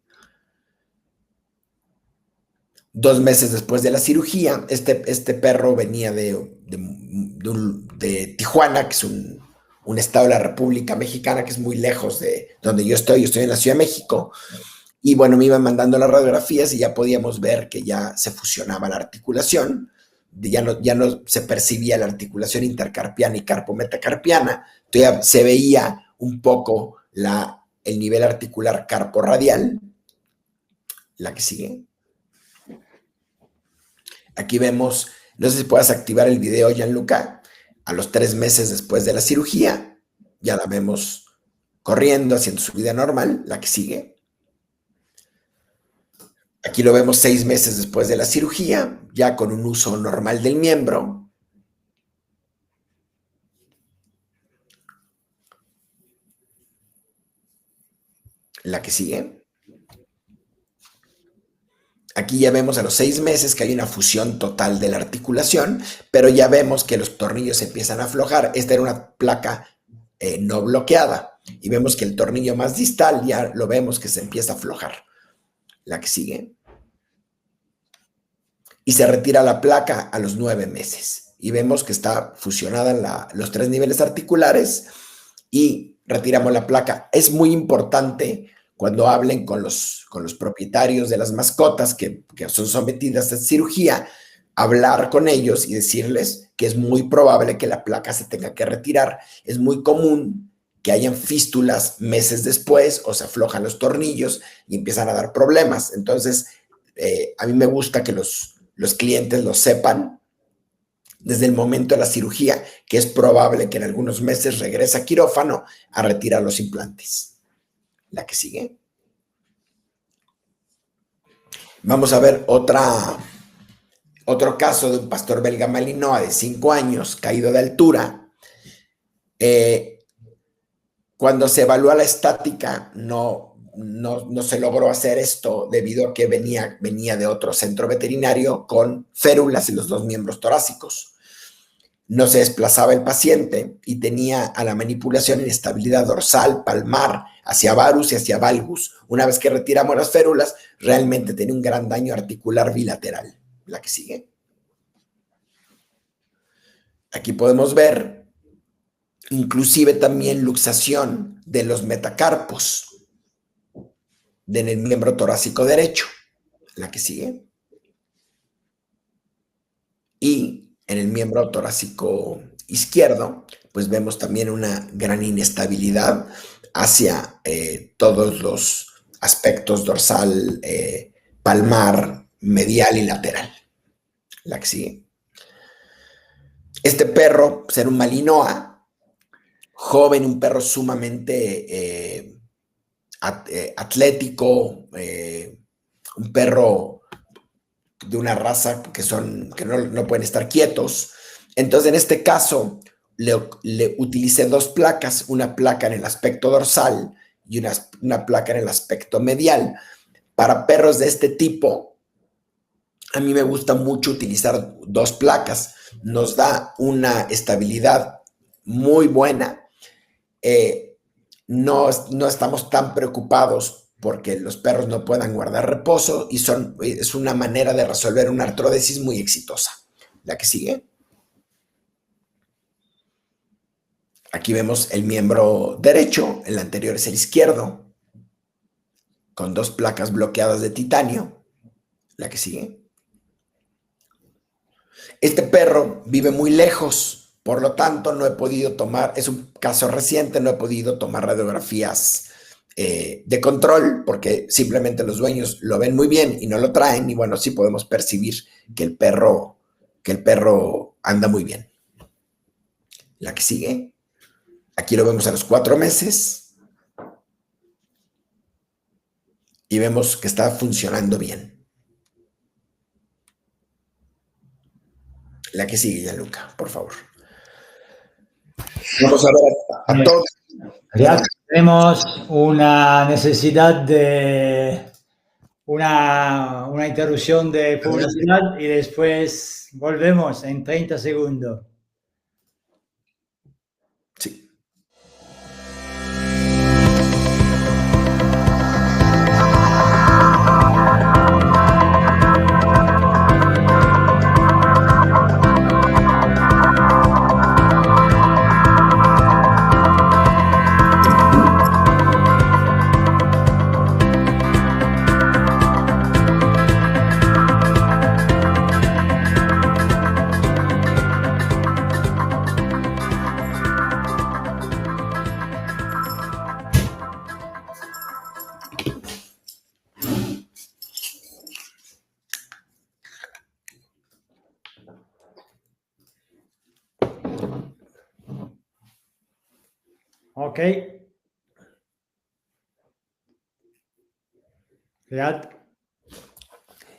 2 meses después de la cirugía, este perro venía de Tijuana, que es un estado de la República Mexicana, que es muy lejos de donde yo estoy en la Ciudad de México, y bueno, me iban mandando las radiografías y ya podíamos ver que ya se fusionaba la articulación, ya no se percibía la articulación intercarpiana y carpometacarpiana, entonces se veía un poco el nivel articular carporradial, la que sigue. Aquí vemos, no sé si puedas activar el video, Gianluca, a los 3 meses después de la cirugía, ya la vemos corriendo, haciendo su vida normal, la que sigue. Aquí lo vemos 6 meses después de la cirugía, ya con un uso normal del miembro. La que sigue. Aquí ya vemos a los 6 meses que hay una fusión total de la articulación, pero ya vemos que los tornillos empiezan a aflojar. Esta era una placa no bloqueada y vemos que el tornillo más distal ya lo vemos que se empieza a aflojar. La que sigue. Y se retira la placa a los 9 meses y vemos que está fusionada los 3 niveles articulares y retiramos la placa. Es muy importante cuando hablen con los propietarios de las mascotas que son sometidas a cirugía, hablar con ellos y decirles que es muy probable que la placa se tenga que retirar. Es muy común que hayan fístulas meses después o se aflojan los tornillos y empiezan a dar problemas. Entonces, a mí me gusta que los clientes lo sepan desde el momento de la cirugía, que es probable que en algunos meses regrese a quirófano a retirar los implantes. La que sigue. Vamos a ver otro caso de un pastor belga malinois de 5 años, caído de altura. Cuando se evalúa la estática, no se logró hacer esto debido a que venía de otro centro veterinario con férulas en los 2 miembros torácicos. No se desplazaba el paciente y tenía a la manipulación inestabilidad dorsal, palmar, hacia varus y hacia valgus. Una vez que retiramos las férulas, realmente tenía un gran daño articular bilateral. La que sigue. Aquí podemos ver inclusive también luxación de los metacarpos en el miembro torácico derecho. La que sigue. Y en el miembro torácico izquierdo, pues vemos también una gran inestabilidad hacia todos los aspectos dorsal, palmar, medial y lateral. La que sigue. Este perro, pues, era un malinois, joven, un perro sumamente atlético, un perro de una raza que no pueden estar quietos. Entonces, en este caso, le utilicé 2 placas, una placa en el aspecto dorsal y una placa en el aspecto medial. Para perros de este tipo, a mí me gusta mucho utilizar 2 placas. Nos da una estabilidad muy buena. No estamos tan preocupados porque los perros no puedan guardar reposo y es una manera de resolver una artrodesis muy exitosa. La que sigue. Aquí vemos el miembro derecho, el anterior es el izquierdo, con 2 placas bloqueadas de titanio. La que sigue. Este perro vive muy lejos, por lo tanto no he podido tomar, es un caso reciente, no he podido tomar radiografías de control porque simplemente los dueños lo ven muy bien y no lo traen y bueno, sí podemos percibir que el perro anda muy bien. La que sigue. Aquí lo vemos a los 4 meses y vemos que está funcionando bien. La que sigue, Gianluca, por favor. Vamos a ver a todos. Ya tenemos una necesidad de una interrupción de publicidad y después volvemos en 30 segundos. Sí. Ok. Riyad.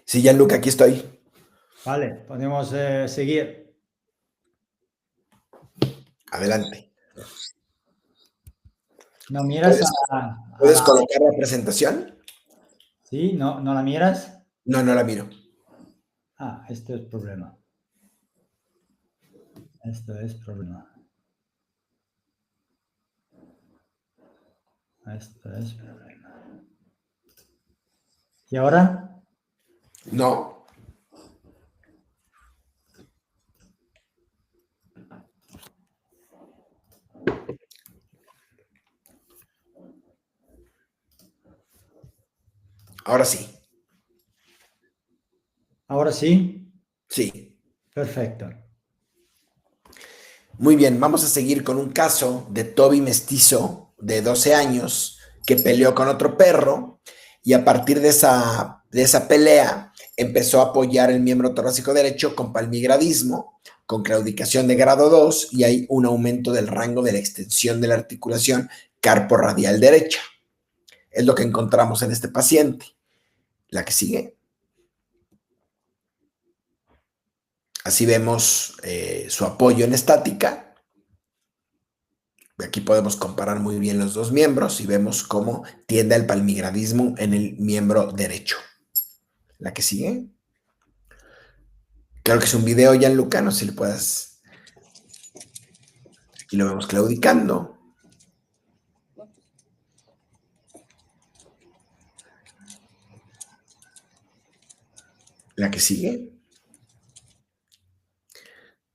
Sí, Gianluca, aquí estoy. Vale, podemos seguir. Adelante. ¿No miras ¿Puedes colocar la presentación? Sí, ¿no la miras? No, no la miro. Ah, esto es problema. Esto es problema. Esto es problema. ¿Y ahora? No. Ahora sí. ¿Ahora sí? Sí. Perfecto. Muy bien, vamos a seguir con un caso de Toby mestizo de 12 años que peleó con otro perro y a partir de esa pelea empezó a apoyar el miembro torácico derecho con palmigradismo, con claudicación de grado 2 y hay un aumento del rango de la extensión de la articulación carporradial derecha. Es lo que encontramos en este paciente. La que sigue. Así vemos su apoyo en estática. Aquí podemos comparar muy bien los dos miembros y vemos cómo tiende al palmigradismo en el miembro derecho. La que sigue. Creo que es un video, Gianluca, no sé si le puedas. Aquí lo vemos claudicando. La que sigue.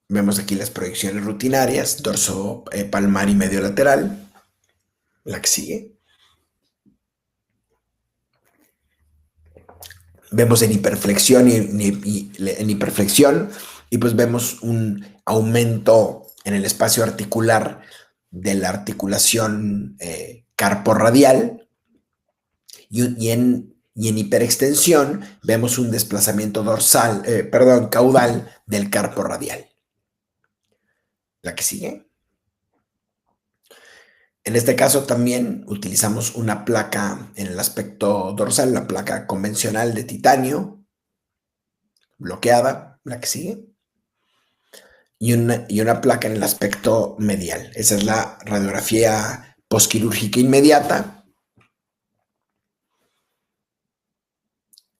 Vemos aquí las proyecciones rutinarias, dorso palmar y medio lateral. La que sigue. Vemos en hiperflexión en hiperflexión y pues vemos un aumento en el espacio articular de la articulación carporradial y en hiperextensión vemos un desplazamiento caudal del carporradial. La que sigue. En este caso también utilizamos una placa en el aspecto dorsal, la placa convencional de titanio, bloqueada, la que sigue, y una placa en el aspecto medial. Esa es la radiografía posquirúrgica inmediata.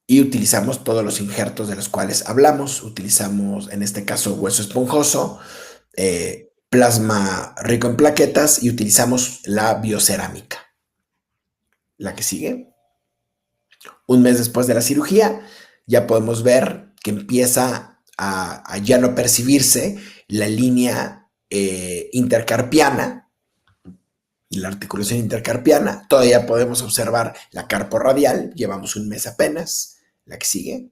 Y utilizamos todos los injertos de los cuales hablamos. Utilizamos, en este caso, hueso esponjoso, plasma rico en plaquetas y utilizamos la biocerámica. La que sigue. Un mes después de la cirugía, ya podemos ver que empieza a ya no percibirse la línea intercarpiana y la articulación intercarpiana. Todavía podemos observar la carporradial. Llevamos un mes apenas. La que sigue.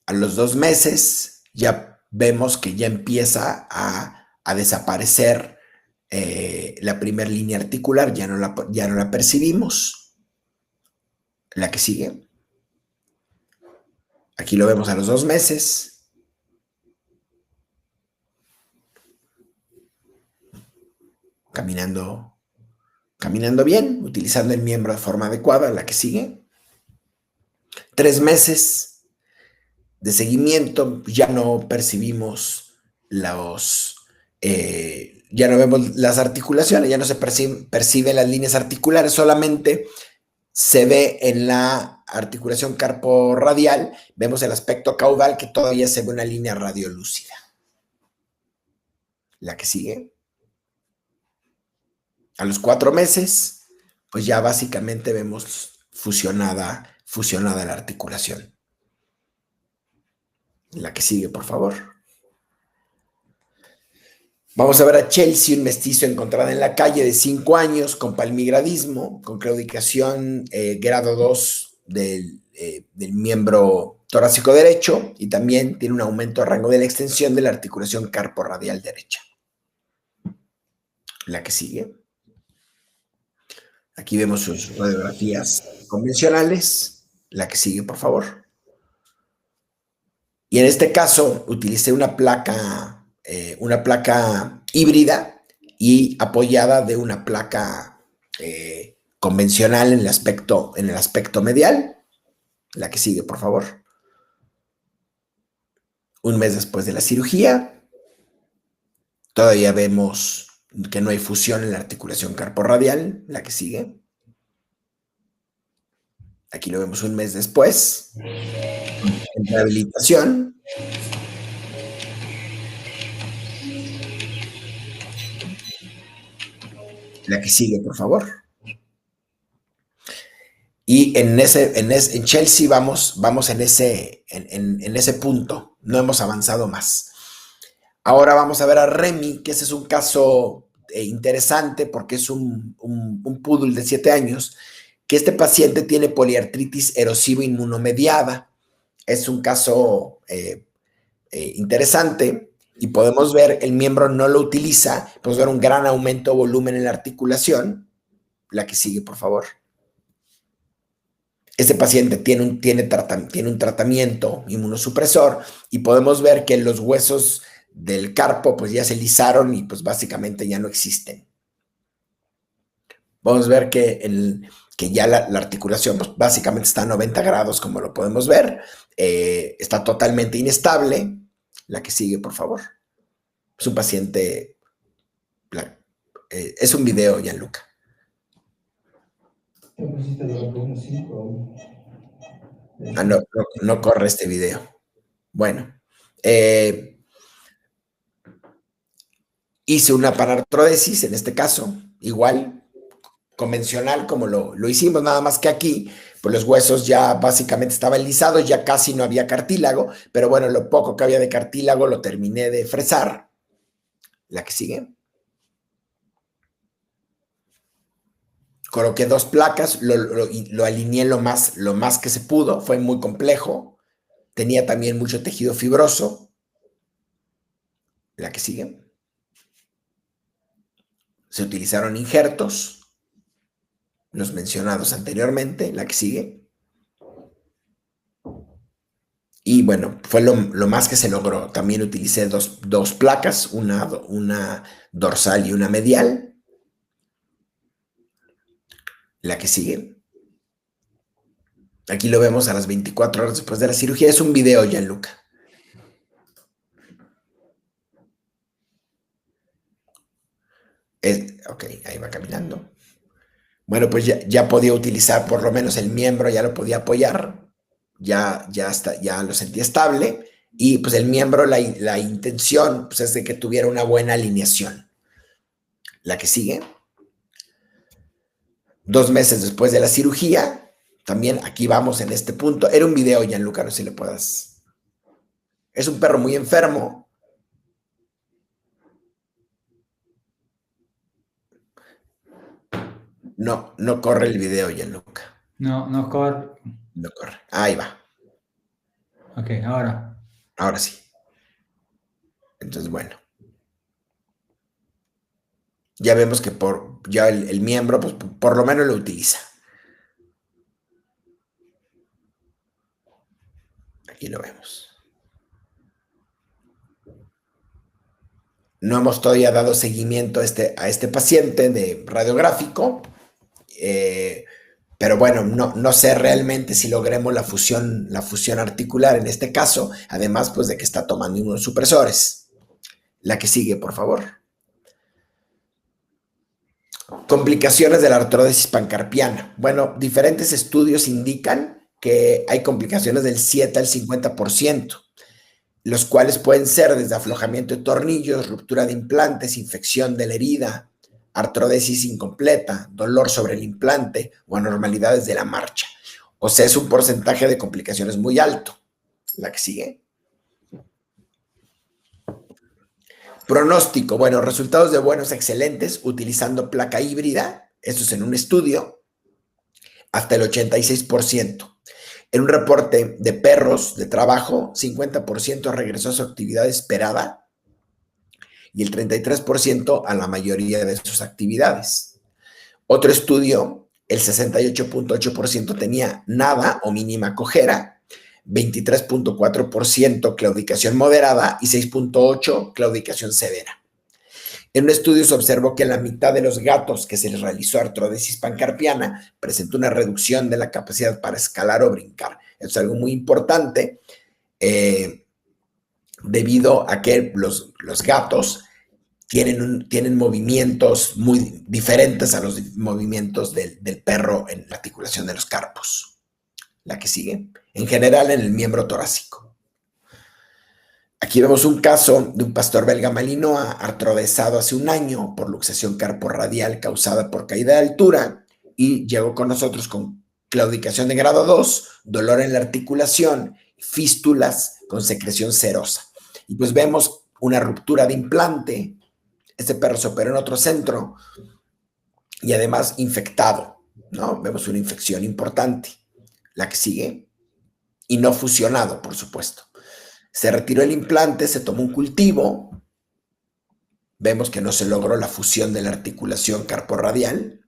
A los 2 meses ya vemos que ya empieza a desaparecer la primera línea articular. Ya no la percibimos. La que sigue. Aquí lo vemos a los 2 meses. Caminando bien, utilizando el miembro de forma adecuada. La que sigue. 3 meses de seguimiento, ya no percibimos ya no vemos las articulaciones, ya no se perciben las líneas articulares, solamente se ve en la articulación carporradial, vemos el aspecto caudal que todavía se ve una línea radiolúcida. La que sigue. A los 4 meses, pues ya básicamente vemos fusionada la articulación. La que sigue, por favor. Vamos a ver a Chelsea, un mestizo encontrado en la calle de 5 años con palmigradismo, con claudicación grado 2 del miembro torácico derecho y también tiene un aumento de rango de la extensión de la articulación carporradial derecha. La que sigue. Aquí vemos sus radiografías convencionales. La que sigue, por favor. Y en este caso utilicé una placa híbrida y apoyada de una placa convencional en el aspecto medial. La que sigue, por favor. Un mes después de la cirugía, todavía vemos que no hay fusión en la articulación carporradial. La que sigue. Aquí lo vemos un mes después. En rehabilitación. La que sigue, por favor. Y en Chelsea vamos en ese punto. No hemos avanzado más. Ahora vamos a ver a Remy, que ese es un caso interesante porque es un poodle de 7 años, que este paciente tiene poliartritis erosiva inmunomediada. Es un caso interesante y podemos ver, el miembro no lo utiliza, podemos ver un gran aumento de volumen en la articulación. La que sigue, por favor. Este paciente tiene un tratamiento inmunosupresor y podemos ver que los huesos del carpo pues ya se lisaron y pues básicamente ya no existen. Vamos a ver que ya la articulación pues básicamente está a 90 grados, como lo podemos ver. Está totalmente inestable. La que sigue, por favor. Es un paciente... es un video, Gianluca. No corre este video. Bueno. Hice una panartrodesis, en este caso, igual, convencional como lo hicimos, nada más que aquí, pues los huesos ya básicamente estaban lisados, ya casi no había cartílago, pero bueno, lo poco que había de cartílago lo terminé de fresar. La que sigue. Coloqué 2 placas, lo alineé lo más que se pudo, fue muy complejo. Tenía también mucho tejido fibroso. La que sigue. Se utilizaron injertos, los mencionados anteriormente. La que sigue. Y bueno, fue lo más que se logró. También utilicé dos placas, una dorsal y una medial. La que sigue. Aquí lo vemos a las 24 horas después de la cirugía. Es un video, Gianluca. Ok, ahí va caminando. Bueno, pues ya podía utilizar por lo menos el miembro, ya lo podía apoyar. Ya lo sentía estable. Y pues el miembro, la intención pues, es de que tuviera una buena alineación. La que sigue. 2 meses después de la cirugía, también aquí vamos en este punto. Era un video, Gianluca, no sé si le puedas. Es un perro muy enfermo. No corre el video, Gianluca. No corre. No corre. Ahí va. Ok, ahora. Ahora sí. Entonces, bueno. Ya vemos que ya el miembro, pues por lo menos lo utiliza. Aquí lo vemos. No hemos todavía dado seguimiento a este paciente de radiográfico, pero bueno, no sé realmente si logremos la fusión articular en este caso, además pues de que está tomando inmunosupresores. La que sigue, por favor. Complicaciones de la artrodesis pancarpiana. Bueno, diferentes estudios indican que hay complicaciones del 7 al 50%, los cuales pueden ser desde aflojamiento de tornillos, ruptura de implantes, infección de la herida, artrodesis incompleta, dolor sobre el implante o anormalidades de la marcha. O sea, es un porcentaje de complicaciones muy alto. La que sigue. Pronóstico. Bueno, resultados de buenos excelentes utilizando placa híbrida. Esto es en un estudio. Hasta el 86%. En un reporte de perros de trabajo, 50% regresó a su actividad esperada y el 33% a la mayoría de sus actividades. Otro estudio, el 68.8% tenía nada o mínima cojera, 23.4% claudicación moderada y 6.8% claudicación severa. En un estudio se observó que la mitad de los gatos que se les realizó artrodesis pancarpiana presentó una reducción de la capacidad para escalar o brincar. Eso es algo muy importante debido a que los gatos tienen movimientos muy diferentes a los movimientos del perro en la articulación de los carpos. La que sigue. En general, en el miembro torácico. Aquí vemos un caso de un pastor belga malinois artrodesado hace un año por luxación carporradial causada por caída de altura y llegó con nosotros con claudicación de grado 2, dolor en la articulación, fístulas con secreción serosa. Y pues vemos una ruptura de implante. Este perro se operó en otro centro y además infectado, ¿no? Vemos una infección importante. La que sigue. Y no fusionado, por supuesto. Se retiró el implante, se tomó un cultivo. Vemos que no se logró la fusión de la articulación carporradial.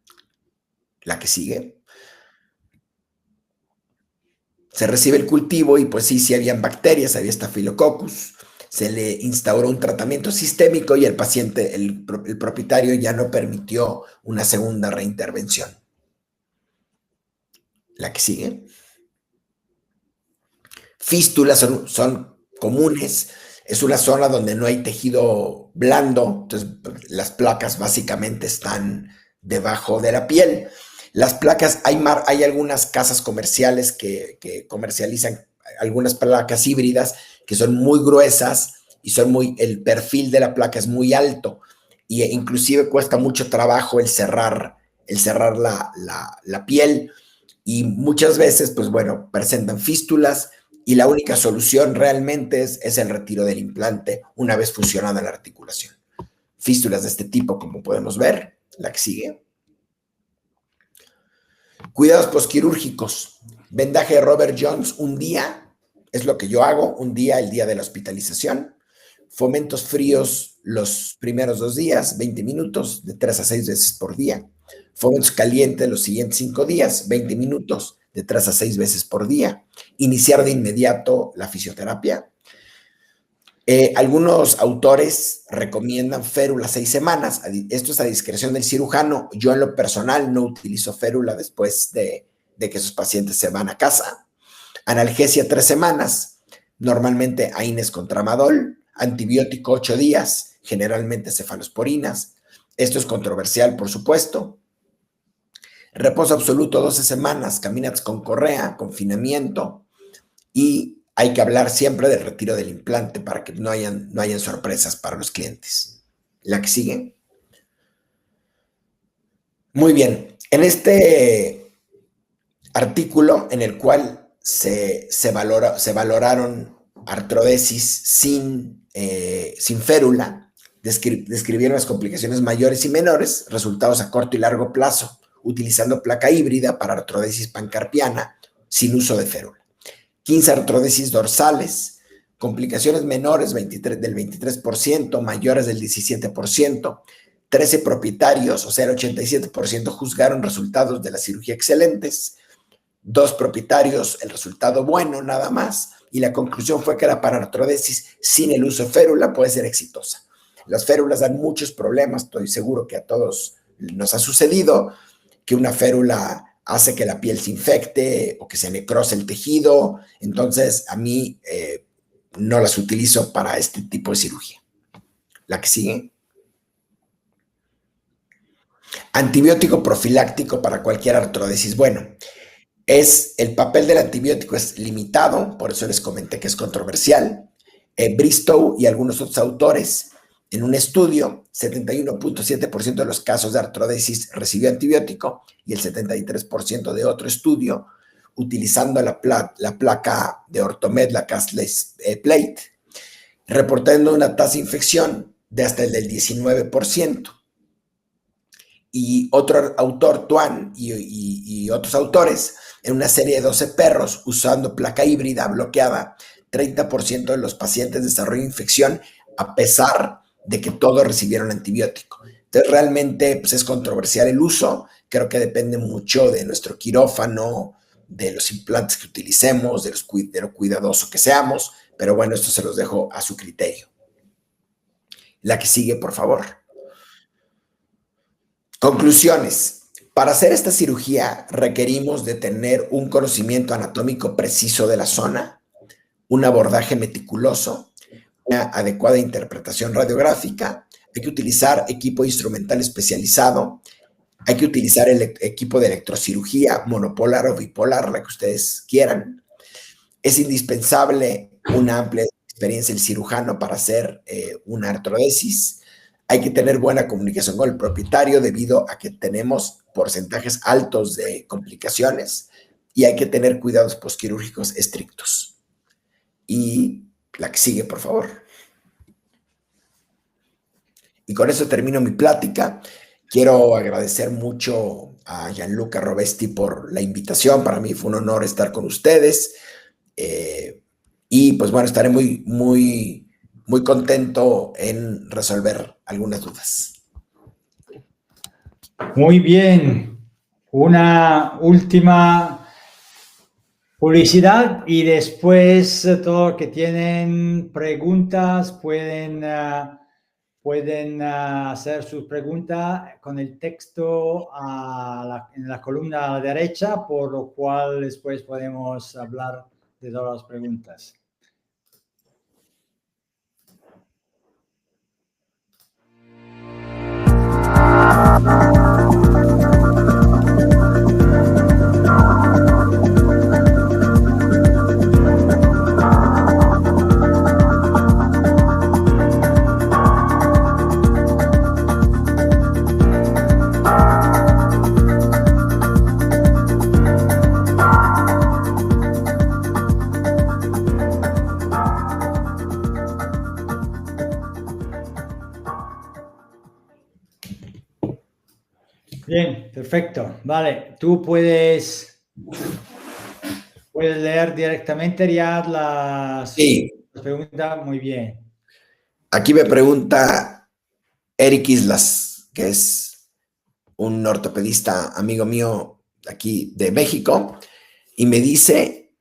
La que sigue. Se recibe el cultivo y pues sí habían bacterias, había Staphylococcus. Se le instauró un tratamiento sistémico y el paciente, el propietario ya no permitió una segunda reintervención. La que sigue. Fístulas son comunes. Es una zona donde no hay tejido blando, entonces las placas básicamente están debajo de la piel. Las placas, hay algunas casas comerciales que comercializan algunas placas híbridas que son muy gruesas y el perfil de la placa es muy alto y inclusive cuesta mucho trabajo el cerrar la piel y muchas veces, pues bueno, presentan fístulas y la única solución realmente es el retiro del implante una vez fusionada la articulación. Fístulas de este tipo, como podemos ver, la que sigue. Cuidados posquirúrgicos. Vendaje de Robert Jones un día, es lo que yo hago, un día, el día de la hospitalización. Fomentos fríos los primeros 2 días, 20 minutos, de 3 a 6 veces por día. Fomentos calientes los siguientes 5 días, 20 minutos, de 3 a 6 veces por día. Iniciar de inmediato la fisioterapia. Algunos autores recomiendan férula 6 semanas. Esto es a discreción del cirujano. Yo en lo personal no utilizo férula después de que sus pacientes se van a casa. Analgesia 3 semanas. Normalmente AINES con tramadol. Antibiótico 8 días. Generalmente cefalosporinas. Esto es controversial, por supuesto. Reposo absoluto 12 semanas. Caminatas con correa, confinamiento. Y hay que hablar siempre del retiro del implante para que no hayan sorpresas para los clientes. La que sigue. Muy bien. En este artículo en el cual se valoraron artrodesis sin férula, describieron las complicaciones mayores y menores, resultados a corto y largo plazo, utilizando placa híbrida para artrodesis pancarpiana sin uso de férula. 15 artrodesis dorsales, complicaciones menores del 23%, mayores del 17%, 13 propietarios, o sea, el 87% juzgaron resultados de la cirugía excelentes, 2 propietarios, el resultado bueno nada más, y la conclusión fue que la paraartrodesis sin el uso de férula puede ser exitosa. Las férulas dan muchos problemas, estoy seguro que a todos nos ha sucedido, que una férula hace que la piel se infecte o que se necrose el tejido. Entonces, a mí no las utilizo para este tipo de cirugía. La que sigue. Antibiótico profiláctico para cualquier artrodesis. Bueno, el papel del antibiótico es limitado, por eso les comenté que es controversial. Bristow y algunos otros autores, en un estudio, 71.7% de los casos de artrodesis recibió antibiótico y el 73% de otro estudio, utilizando la placa de Orthomed, la cashless plate, reportando una tasa de infección de hasta el del 19%. Y otro autor, Tuan, y otros autores, en una serie de 12 perros usando placa híbrida bloqueada, 30% de los pacientes desarrollaron infección a pesar de que todos recibieron antibiótico. Entonces realmente pues, es controversial el uso, creo que depende mucho de nuestro quirófano, de los implantes que utilicemos, de lo cuidadoso que seamos, pero bueno, esto se los dejo a su criterio. La que sigue, por favor. Conclusiones. Para hacer esta cirugía requerimos de tener un conocimiento anatómico preciso de la zona, un abordaje meticuloso, una adecuada interpretación radiográfica, hay que utilizar equipo instrumental especializado, hay que utilizar el equipo de electrocirugía monopolar o bipolar, la que ustedes quieran. Es indispensable una amplia experiencia del cirujano para hacer una artrodesis. Hay que tener buena comunicación con el propietario debido a que tenemos porcentajes altos de complicaciones y hay que tener cuidados posquirúrgicos estrictos. Y la que sigue, por favor. Y con eso termino mi plática. Quiero agradecer mucho a Gianluca Rovesti por la invitación. Para mí fue un honor estar con ustedes. Y pues bueno, estaré muy contento en resolver algunas dudas. Muy bien. Una última publicidad y después todos los que tienen preguntas pueden hacer sus preguntas con el texto en la columna a la derecha, por lo cual después podemos hablar de todas las preguntas. Bien, perfecto. Vale, tú puedes leer directamente, Riad, las preguntas. Muy bien. Aquí me pregunta Eric Islas, que es un ortopedista amigo mío aquí de México, y me dice,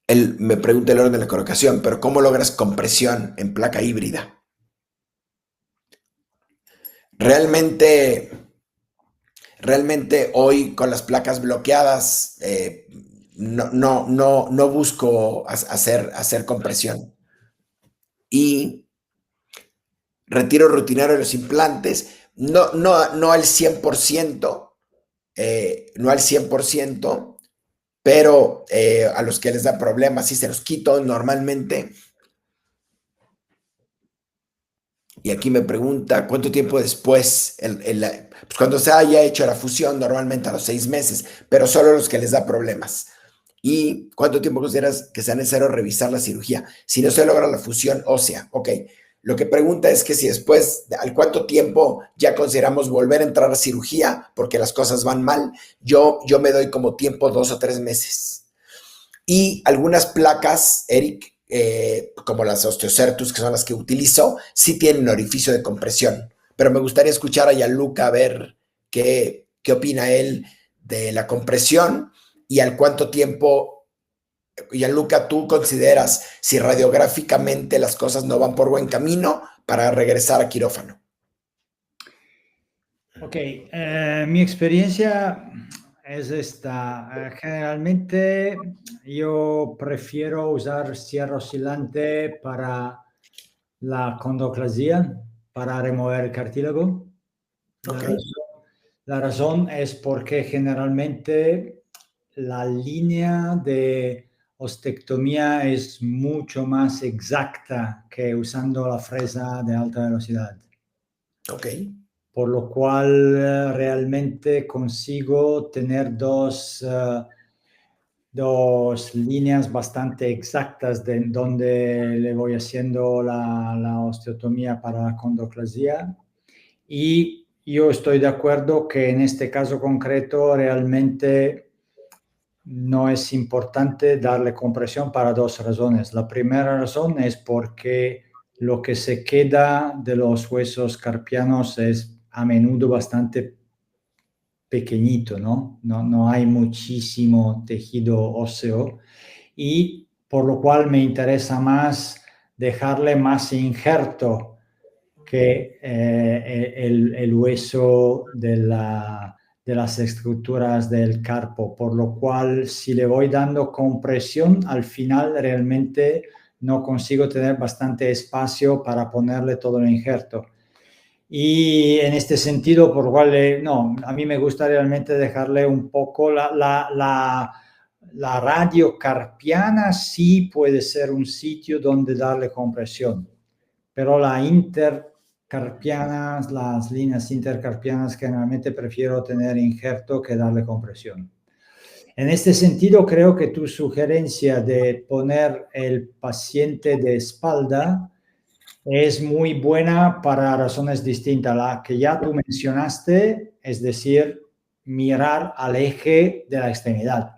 él me pregunta el orden de la colocación, pero ¿cómo logras compresión en placa híbrida? Realmente hoy con las placas bloqueadas no busco hacer compresión. Y retiro rutinario de los implantes, no al 100%, no al 100%, pero a los que les da problemas sí se los quito normalmente. Y aquí me pregunta, ¿cuánto tiempo después? Pues cuando se haya hecho la fusión, normalmente a los 6 meses, pero solo a los que les da problemas. ¿Y cuánto tiempo consideras que sea necesario revisar la cirugía? Si no se logra la fusión ósea, ok. Lo que pregunta es que si después, al cuánto tiempo ya consideramos volver a entrar a cirugía porque las cosas van mal. Yo me doy como tiempo 2 o 3 meses. Y algunas placas, Eric, como las Osteocertus, que son las que utilizo, sí tienen orificio de compresión. Pero me gustaría escuchar a Gianluca a ver qué opina él de la compresión y al cuánto tiempo, Gianluca, tú consideras si radiográficamente las cosas no van por buen camino para regresar a quirófano. Ok, mi experiencia es esta. Generalmente yo prefiero usar sierra oscilante para la condoclasia, para remover el cartílago. Ok. La razón es porque generalmente la línea de ostectomía es mucho más exacta que usando la fresa de alta velocidad. Ok. Por lo cual realmente consigo tener dos líneas bastante exactas de donde le voy haciendo la osteotomía para la condroclasia. Y yo estoy de acuerdo que en este caso concreto realmente no es importante darle compresión para dos razones. La primera razón es porque lo que se queda de los huesos carpianos es a menudo bastante pequeñito, ¿no? No hay muchísimo tejido óseo y por lo cual me interesa más dejarle más injerto que el hueso de las estructuras del carpo, por lo cual si le voy dando compresión, al final realmente no consigo tener bastante espacio para ponerle todo el injerto. Y en este sentido, por lo cual, no, a mí me gusta realmente dejarle un poco la radio carpiana, sí puede ser un sitio donde darle compresión, pero la intercarpianas, las líneas intercarpianas, generalmente prefiero tener injerto que darle compresión. En este sentido, creo que tu sugerencia de poner el paciente de espalda es muy buena para razones distintas. La que ya tú mencionaste, es decir, mirar al eje de la extremidad.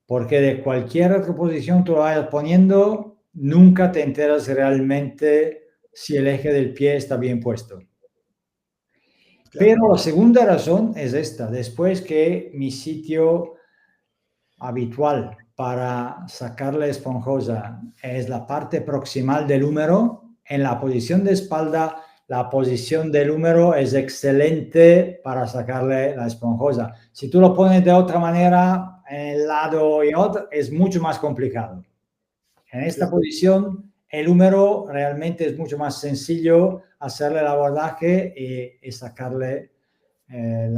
Porque de cualquier otra posición tú lo vayas poniendo, nunca te enteras realmente si el eje del pie está bien puesto. Claro. Pero la segunda razón es esta. Después que mi sitio habitual para sacar la esponjosa es la parte proximal del húmero, en la posición de espalda, la posición del húmero es excelente para sacarle la esponjosa. Si tú lo pones de otra manera, en el lado y otro, es mucho más complicado. En esta posición, el húmero realmente es mucho más sencillo hacerle el abordaje y sacarle el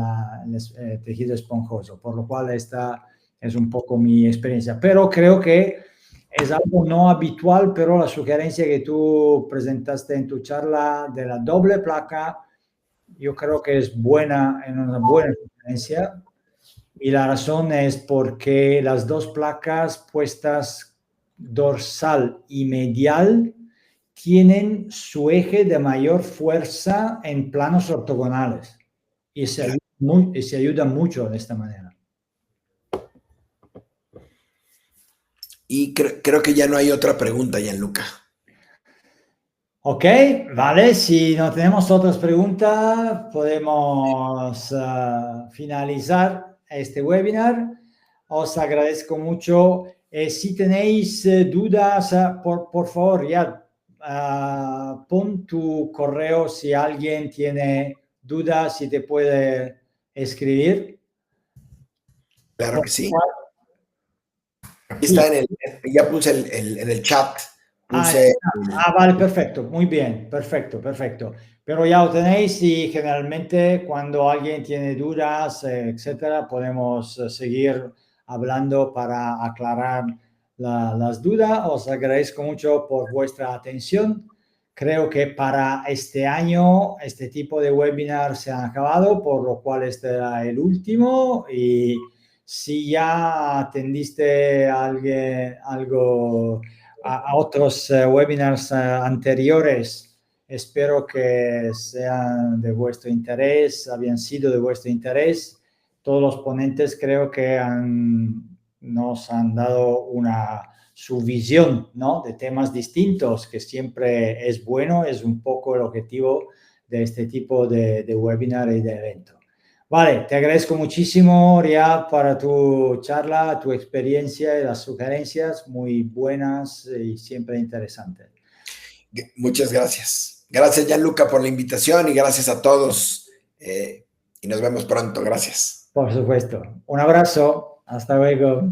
tejido esponjoso, por lo cual esta es un poco mi experiencia. Pero creo que es algo no habitual, pero la sugerencia que tú presentaste en tu charla de la doble placa, yo creo que es buena, una buena sugerencia. Y la razón es porque las dos placas puestas dorsal y medial tienen su eje de mayor fuerza en planos ortogonales y se ayuda mucho de esta manera. Y creo que ya no hay otra pregunta, Gianluca. Ok, vale, si no tenemos otras preguntas, podemos finalizar este webinar. Os agradezco mucho. Si tenéis dudas, por favor, ya pon tu correo si alguien tiene dudas, si te puede escribir. Claro que sí. Aquí Sí. está ya puse en el chat, puse. Vale, perfecto, muy bien, perfecto, perfecto. Pero ya lo tenéis y generalmente cuando alguien tiene dudas, etcétera, podemos seguir hablando para aclarar las dudas. Os agradezco mucho por vuestra atención. Creo que para este año este tipo de webinars se han acabado, por lo cual este era el último. Y si ya atendiste a algo a otros webinars anteriores. Espero que sean de vuestro interés, habían sido de vuestro interés. Todos los ponentes creo que nos han dado su visión, ¿no? De temas distintos, que siempre es bueno, es un poco el objetivo de este tipo de webinar y de evento. Vale, te agradezco muchísimo, Riad, para tu charla, tu experiencia y las sugerencias muy buenas y siempre interesantes. Muchas gracias. Gracias, Gianluca, por la invitación y gracias a todos. Y nos vemos pronto. Gracias. Por supuesto. Un abrazo. Hasta luego.